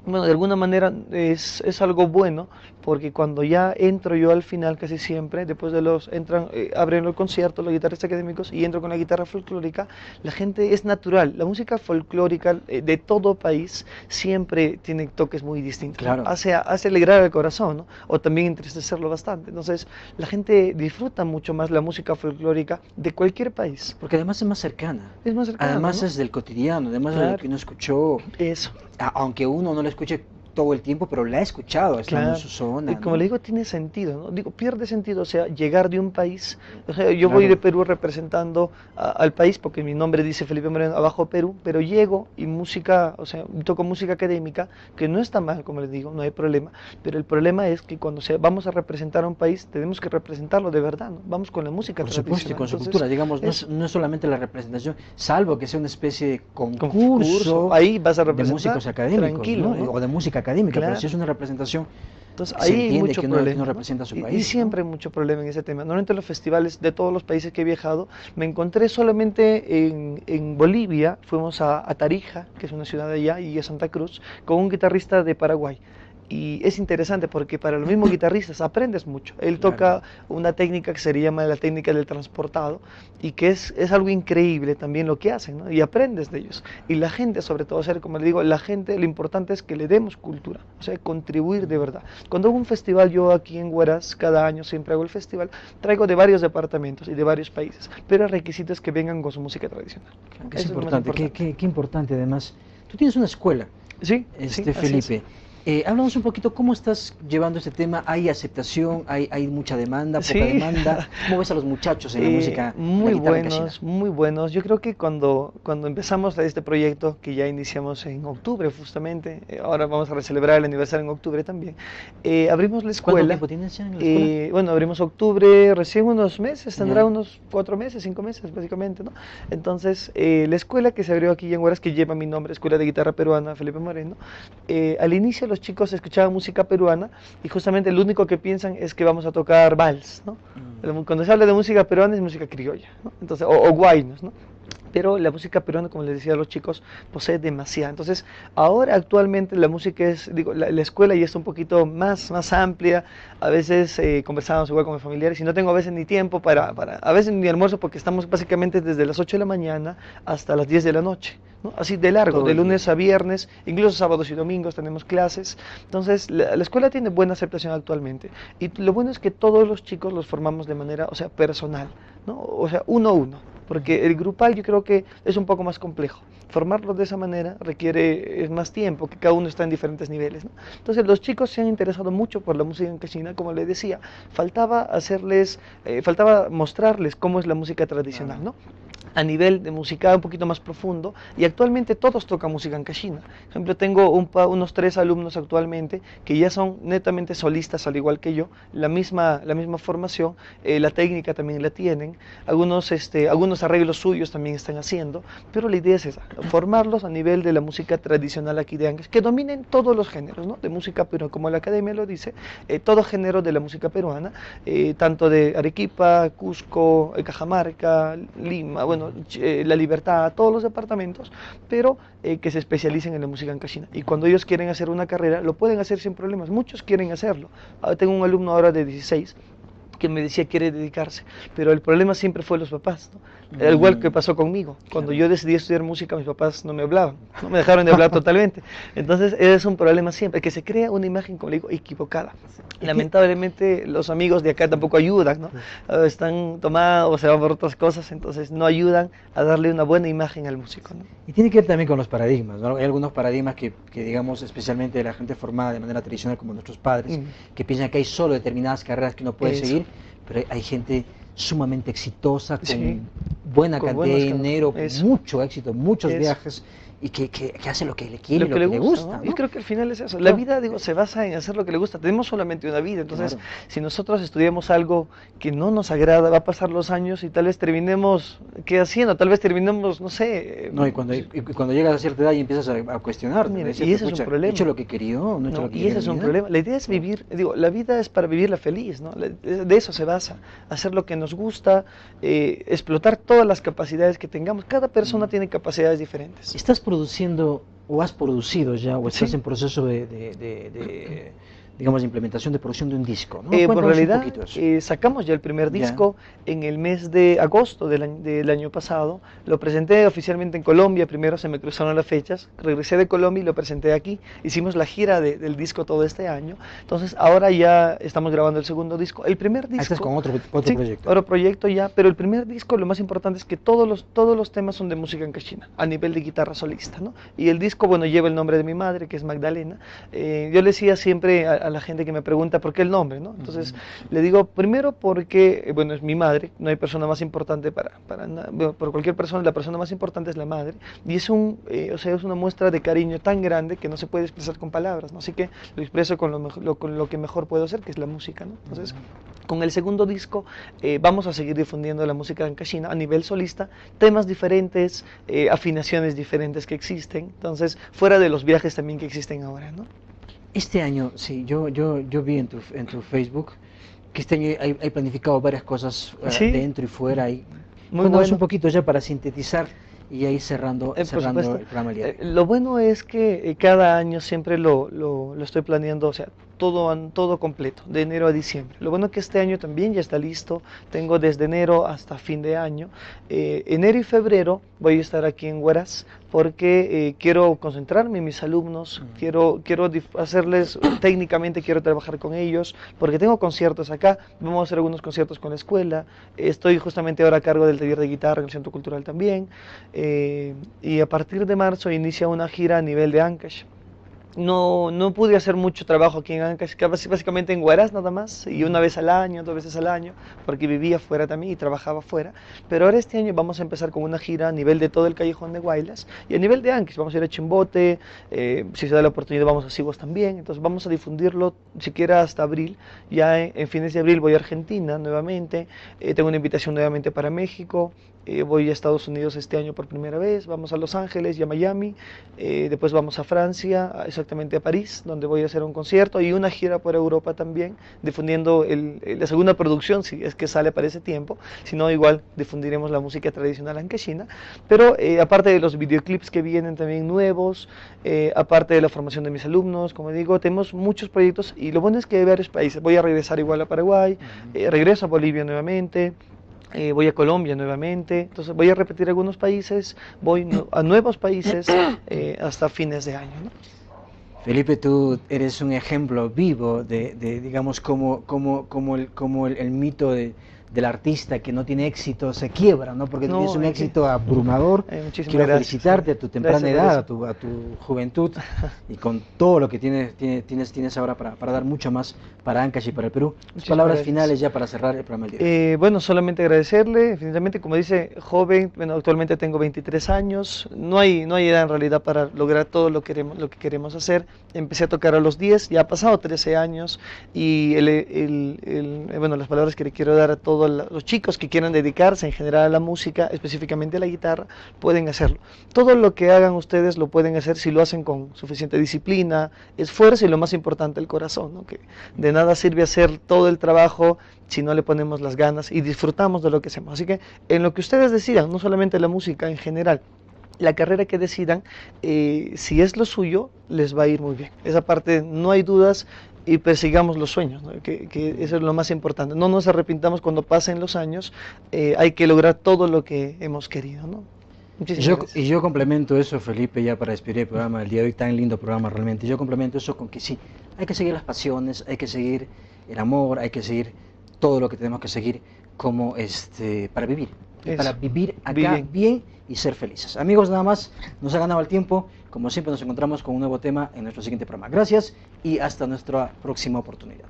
bueno, de alguna manera es algo bueno, porque cuando ya entro yo al final, casi siempre, después de abren el concierto, los guitarristas académicos, y entro con la guitarra folclórica, la gente es natural. La música folclórica de todo país siempre tiene toques muy distintos. Claro. Hace alegrar el corazón, ¿no? O también entristecerlo bastante. Entonces, la gente disfruta mucho más la música folclórica de cualquier país. Porque además es más cercana. Es más cercana, Además ¿no? es del cotidiano, además de lo Claro. que uno escuchó, Eso. aunque uno no lo escuche todo el tiempo, pero la ha escuchado, estando en su zona, Y como ¿no? le digo, tiene sentido, ¿no? Digo, pierde sentido, o sea, llegar de un país, o sea, yo Claro. voy de Perú representando al país, porque mi nombre dice Felipe Moreno, abajo Perú, pero llego y música, o sea, toco música académica, que no está mal, como les digo, no hay problema, pero el problema es que cuando vamos a representar a un país, tenemos que representarlo de verdad, ¿no? Vamos con la música Por supuesto, y tradicional. con su Entonces, cultura, digamos, no es solamente la representación, salvo que sea una especie de concurso concurso, ahí vas a de representar, músicos académicos, tranquilo, ¿no? ¿no? O de música académica, pero Claro. si es una representación, Entonces se ahí hay entiende mucho que problema, no representa a su Y país, ¿no? siempre hay mucho problema en ese tema. Normalmente en los festivales de todos los países que he viajado, me encontré solamente en Bolivia, fuimos a Tarija, que es una ciudad de allá, y a Santa Cruz, con un guitarrista de Paraguay. Y es interesante porque para los mismos guitarristas aprendes mucho. Él Claro. toca una técnica que se llama la técnica del transportado y que es algo increíble también lo que hacen, ¿no? Y aprendes de ellos. Y la gente, sobre todo, como le digo, la gente, lo importante es que le demos cultura, o sea, contribuir de verdad. Cuando hago un festival, yo aquí en Huaraz, cada año siempre hago el festival, traigo de varios departamentos y de varios países, pero el requisito es que vengan con su música tradicional. Claro que es Eso lo más importante, qué importante además. Tú tienes una escuela, Sí, sí, así es. Felipe. Háblanos un poquito cómo estás llevando este tema. ¿Hay aceptación? ¿Hay mucha demanda? ¿Poca Sí. demanda? ¿Cómo ves a los muchachos en la música? Muy la guitarra buenos, ancashina? muy buenos. Yo creo que cuando empezamos este proyecto, que ya iniciamos en octubre justamente, ahora vamos a celebrar el aniversario en octubre también, abrimos la ¿Cuánto escuela. tiempo tienes ya en la escuela? Bueno, abrimos octubre, recién unos meses, tendrá Ya. unos 4 meses, 5 meses básicamente, ¿no? Entonces, la escuela que se abrió aquí en Huaraz, que lleva mi nombre, Escuela de Guitarra Peruana Felipe Moreno, al inicio los chicos escuchaban música peruana y justamente lo único que piensan es que vamos a tocar vals, ¿no? Cuando se habla de música peruana es música criolla, ¿no? Entonces, o guaynos, ¿no? Pero la música peruana, como les decía a los chicos, posee demasiado. Entonces, ahora actualmente la música es, digo, la escuela ya está un poquito más amplia. A veces conversábamos igual con mis familiares y no tengo a veces ni tiempo a veces ni almuerzo porque estamos básicamente desde las 8 de la mañana hasta las 10 de la noche, ¿no? Así de largo, Todo de el lunes día. a viernes, incluso sábados y domingos tenemos clases. Entonces, la escuela tiene buena aceptación actualmente. Y lo bueno es que todos los chicos los formamos de manera, o sea, personal, ¿no? O sea, uno a uno. Porque el grupal yo creo que es un poco más complejo. Formarlo de esa manera requiere más tiempo, que cada uno está en diferentes niveles, ¿no? Entonces los chicos se han interesado mucho por la música campesina, como les decía, faltaba mostrarles cómo es la música tradicional, ¿no? A nivel de música un poquito más profundo, y actualmente todos tocan música campesina. Por ejemplo, tengo unos 3 alumnos actualmente que ya son netamente solistas, al igual que yo, la misma formación, la técnica también la tienen, algunos arreglos suyos también están haciendo, pero la idea es esa, formarlos a nivel de la música tradicional aquí de Ancash, que dominen todos los géneros, ¿no? De música peruana, como la academia lo dice, todo género de la música peruana, tanto de Arequipa, Cusco, Cajamarca, Lima, bueno, La Libertad, todos los departamentos, pero que se especialicen en la música campesina. Y cuando ellos quieren hacer una carrera, lo pueden hacer sin problemas, muchos quieren hacerlo. Tengo un alumno ahora de 16 que me decía quiere dedicarse, pero el problema siempre fue los papás, ¿no? Al igual que pasó conmigo, cuando yo decidí estudiar música mis papás no me hablaban, no me dejaron de hablar totalmente, entonces es un problema siempre, que se crea una imagen, como le digo, equivocada. Lamentablemente los amigos de acá tampoco ayudan, ¿no? Están tomados, se van por otras cosas, entonces no ayudan a darle una buena imagen al músico, ¿no? Y tiene que ver también con los paradigmas, ¿no? Hay algunos paradigmas que digamos, especialmente de la gente formada de manera tradicional como nuestros padres, que piensan que hay solo determinadas carreras que uno puede seguir, pero hay gente sumamente exitosa, con buena cantidad de dinero, mucho éxito, muchos viajes, y que hace lo que le quiere, lo que le gusta, ¿no? Yo creo que al final es eso. La vida, digo, se basa en hacer lo que le gusta. Tenemos solamente una vida, entonces si nosotros estudiamos algo que no nos agrada, va a pasar los años y tal vez terminemos, ¿qué haciendo? Tal vez terminemos, no sé. No, y cuando llegas a cierta edad y empiezas a cuestionarte, y ese es un problema. ¿He hecho lo que quería o no he hecho lo que quería? Y ese es un problema. La idea es vivir, digo, la vida es para vivirla feliz, ¿no? De eso se basa. Hacer lo que nos gusta, explotar todas las capacidades que tengamos. Cada persona tiene capacidades diferentes. ¿Estás produciendo o has producido ya o estás en proceso digamos, de implementación de producción de un disco, ¿no? Por realidad, sacamos ya el primer disco en el mes de agosto del año pasado. Lo presenté oficialmente en Colombia, primero se me cruzaron las fechas, regresé de Colombia y lo presenté aquí. Hicimos la gira del disco todo este año, entonces ahora ya estamos grabando el segundo disco. El primer disco... Estás con otro proyecto. Otro proyecto ya, pero el primer disco lo más importante es que todos los temas son de música campesina, a nivel de guitarra solista, ¿no? Y el disco, bueno, lleva el nombre de mi madre, que es Magdalena. Yo le decía siempre a la gente que me pregunta por qué el nombre, ¿no? Entonces le digo, primero porque, bueno, es mi madre, no hay persona más importante por cualquier persona, la persona más importante es la madre, y es es una muestra de cariño tan grande que no se puede expresar con palabras, ¿no? Así que lo expreso con lo que mejor puedo hacer, que es la música, ¿no? Entonces, con el segundo disco vamos a seguir difundiendo la música campesina a nivel solista, temas diferentes, afinaciones diferentes que existen, entonces, fuera de los viajes también que existen ahora, ¿no? Este año, sí, yo vi en tu Facebook que este año hay planificado varias cosas dentro y fuera. Cuéntanos un poquito ya para sintetizar y ahí cerrando el programa el día de hoy. Lo bueno es que cada año siempre lo estoy planeando, o sea, todo completo, de enero a diciembre. Lo bueno es que este año también ya está listo, tengo desde enero hasta fin de año. Enero y febrero voy a estar aquí en Huaraz porque quiero concentrarme en mis alumnos, quiero hacerles, técnicamente quiero trabajar con ellos, porque tengo conciertos acá, vamos a hacer algunos conciertos con la escuela, estoy justamente ahora a cargo del taller de guitarra en el Centro Cultural también, y a partir de marzo inicia una gira a nivel de Ancash. No pude hacer mucho trabajo aquí en Ancash, básicamente en Huaraz nada más, y una vez al año, 2 veces al año, porque vivía fuera también y trabajaba fuera. Pero ahora este año vamos a empezar con una gira a nivel de todo el Callejón de Guaylas y a nivel de Ancash. Vamos a ir a Chimbote, si se da la oportunidad vamos a Sivos también, entonces vamos a difundirlo siquiera hasta abril. Ya en fines de abril voy a Argentina nuevamente, tengo una invitación nuevamente para México, voy a Estados Unidos este año por primera vez, vamos a Los Ángeles y a Miami, después vamos a Francia, exactamente a París, donde voy a hacer un concierto y una gira por Europa también, difundiendo la segunda producción, si es que sale para ese tiempo, si no igual difundiremos la música tradicional ancashina, pero aparte de los videoclips que vienen también nuevos, aparte de la formación de mis alumnos, como digo, tenemos muchos proyectos y lo bueno es que hay varios países, voy a regresar igual a Paraguay, regreso a Bolivia nuevamente, voy a Colombia nuevamente, entonces voy a repetir algunos países, voy a nuevos países hasta fines de año, ¿no? Felipe, tú eres un ejemplo vivo de digamos, como el mito del artista que no tiene éxito se quiebra, ¿no? Porque tú tienes un éxito abrumador. Quiero felicitarte a tu temprana edad, a tu juventud, y con todo lo que tienes ahora para dar mucho más para Ancash y para el Perú. Tus palabras finales ya para cerrar el programa del día. Bueno, solamente agradecerle, definitivamente, como dice, joven, bueno, actualmente tengo 23 años, no hay edad en realidad para lograr todo lo que queremos hacer. Empecé a tocar a los 10, ya ha pasado 13 años, y bueno, las palabras que le quiero dar a todos los chicos que quieran dedicarse en general a la música, específicamente a la guitarra, pueden hacerlo. Todo lo que hagan ustedes lo pueden hacer si lo hacen con suficiente disciplina, esfuerzo y lo más importante, el corazón, ¿no? Que de nada sirve hacer todo el trabajo si no le ponemos las ganas y disfrutamos de lo que hacemos. Así que en lo que ustedes decidan, no solamente la música en general, la carrera que decidan, si es lo suyo, les va a ir muy bien. Esa parte no hay dudas, y persigamos los sueños, ¿no? Que eso es lo más importante. No nos arrepintamos cuando pasen los años, hay que lograr todo lo que hemos querido, ¿no? Y yo complemento eso, Felipe, ya para despedir el programa del día de hoy, tan lindo programa realmente. Yo complemento eso con que sí, hay que seguir las pasiones, hay que seguir el amor, hay que seguir todo lo que tenemos que seguir como para vivir. Para vivir acá bien y ser felices. Amigos, nada más, nos ha ganado el tiempo. Como siempre, nos encontramos con un nuevo tema en nuestro siguiente programa. Gracias y hasta nuestra próxima oportunidad.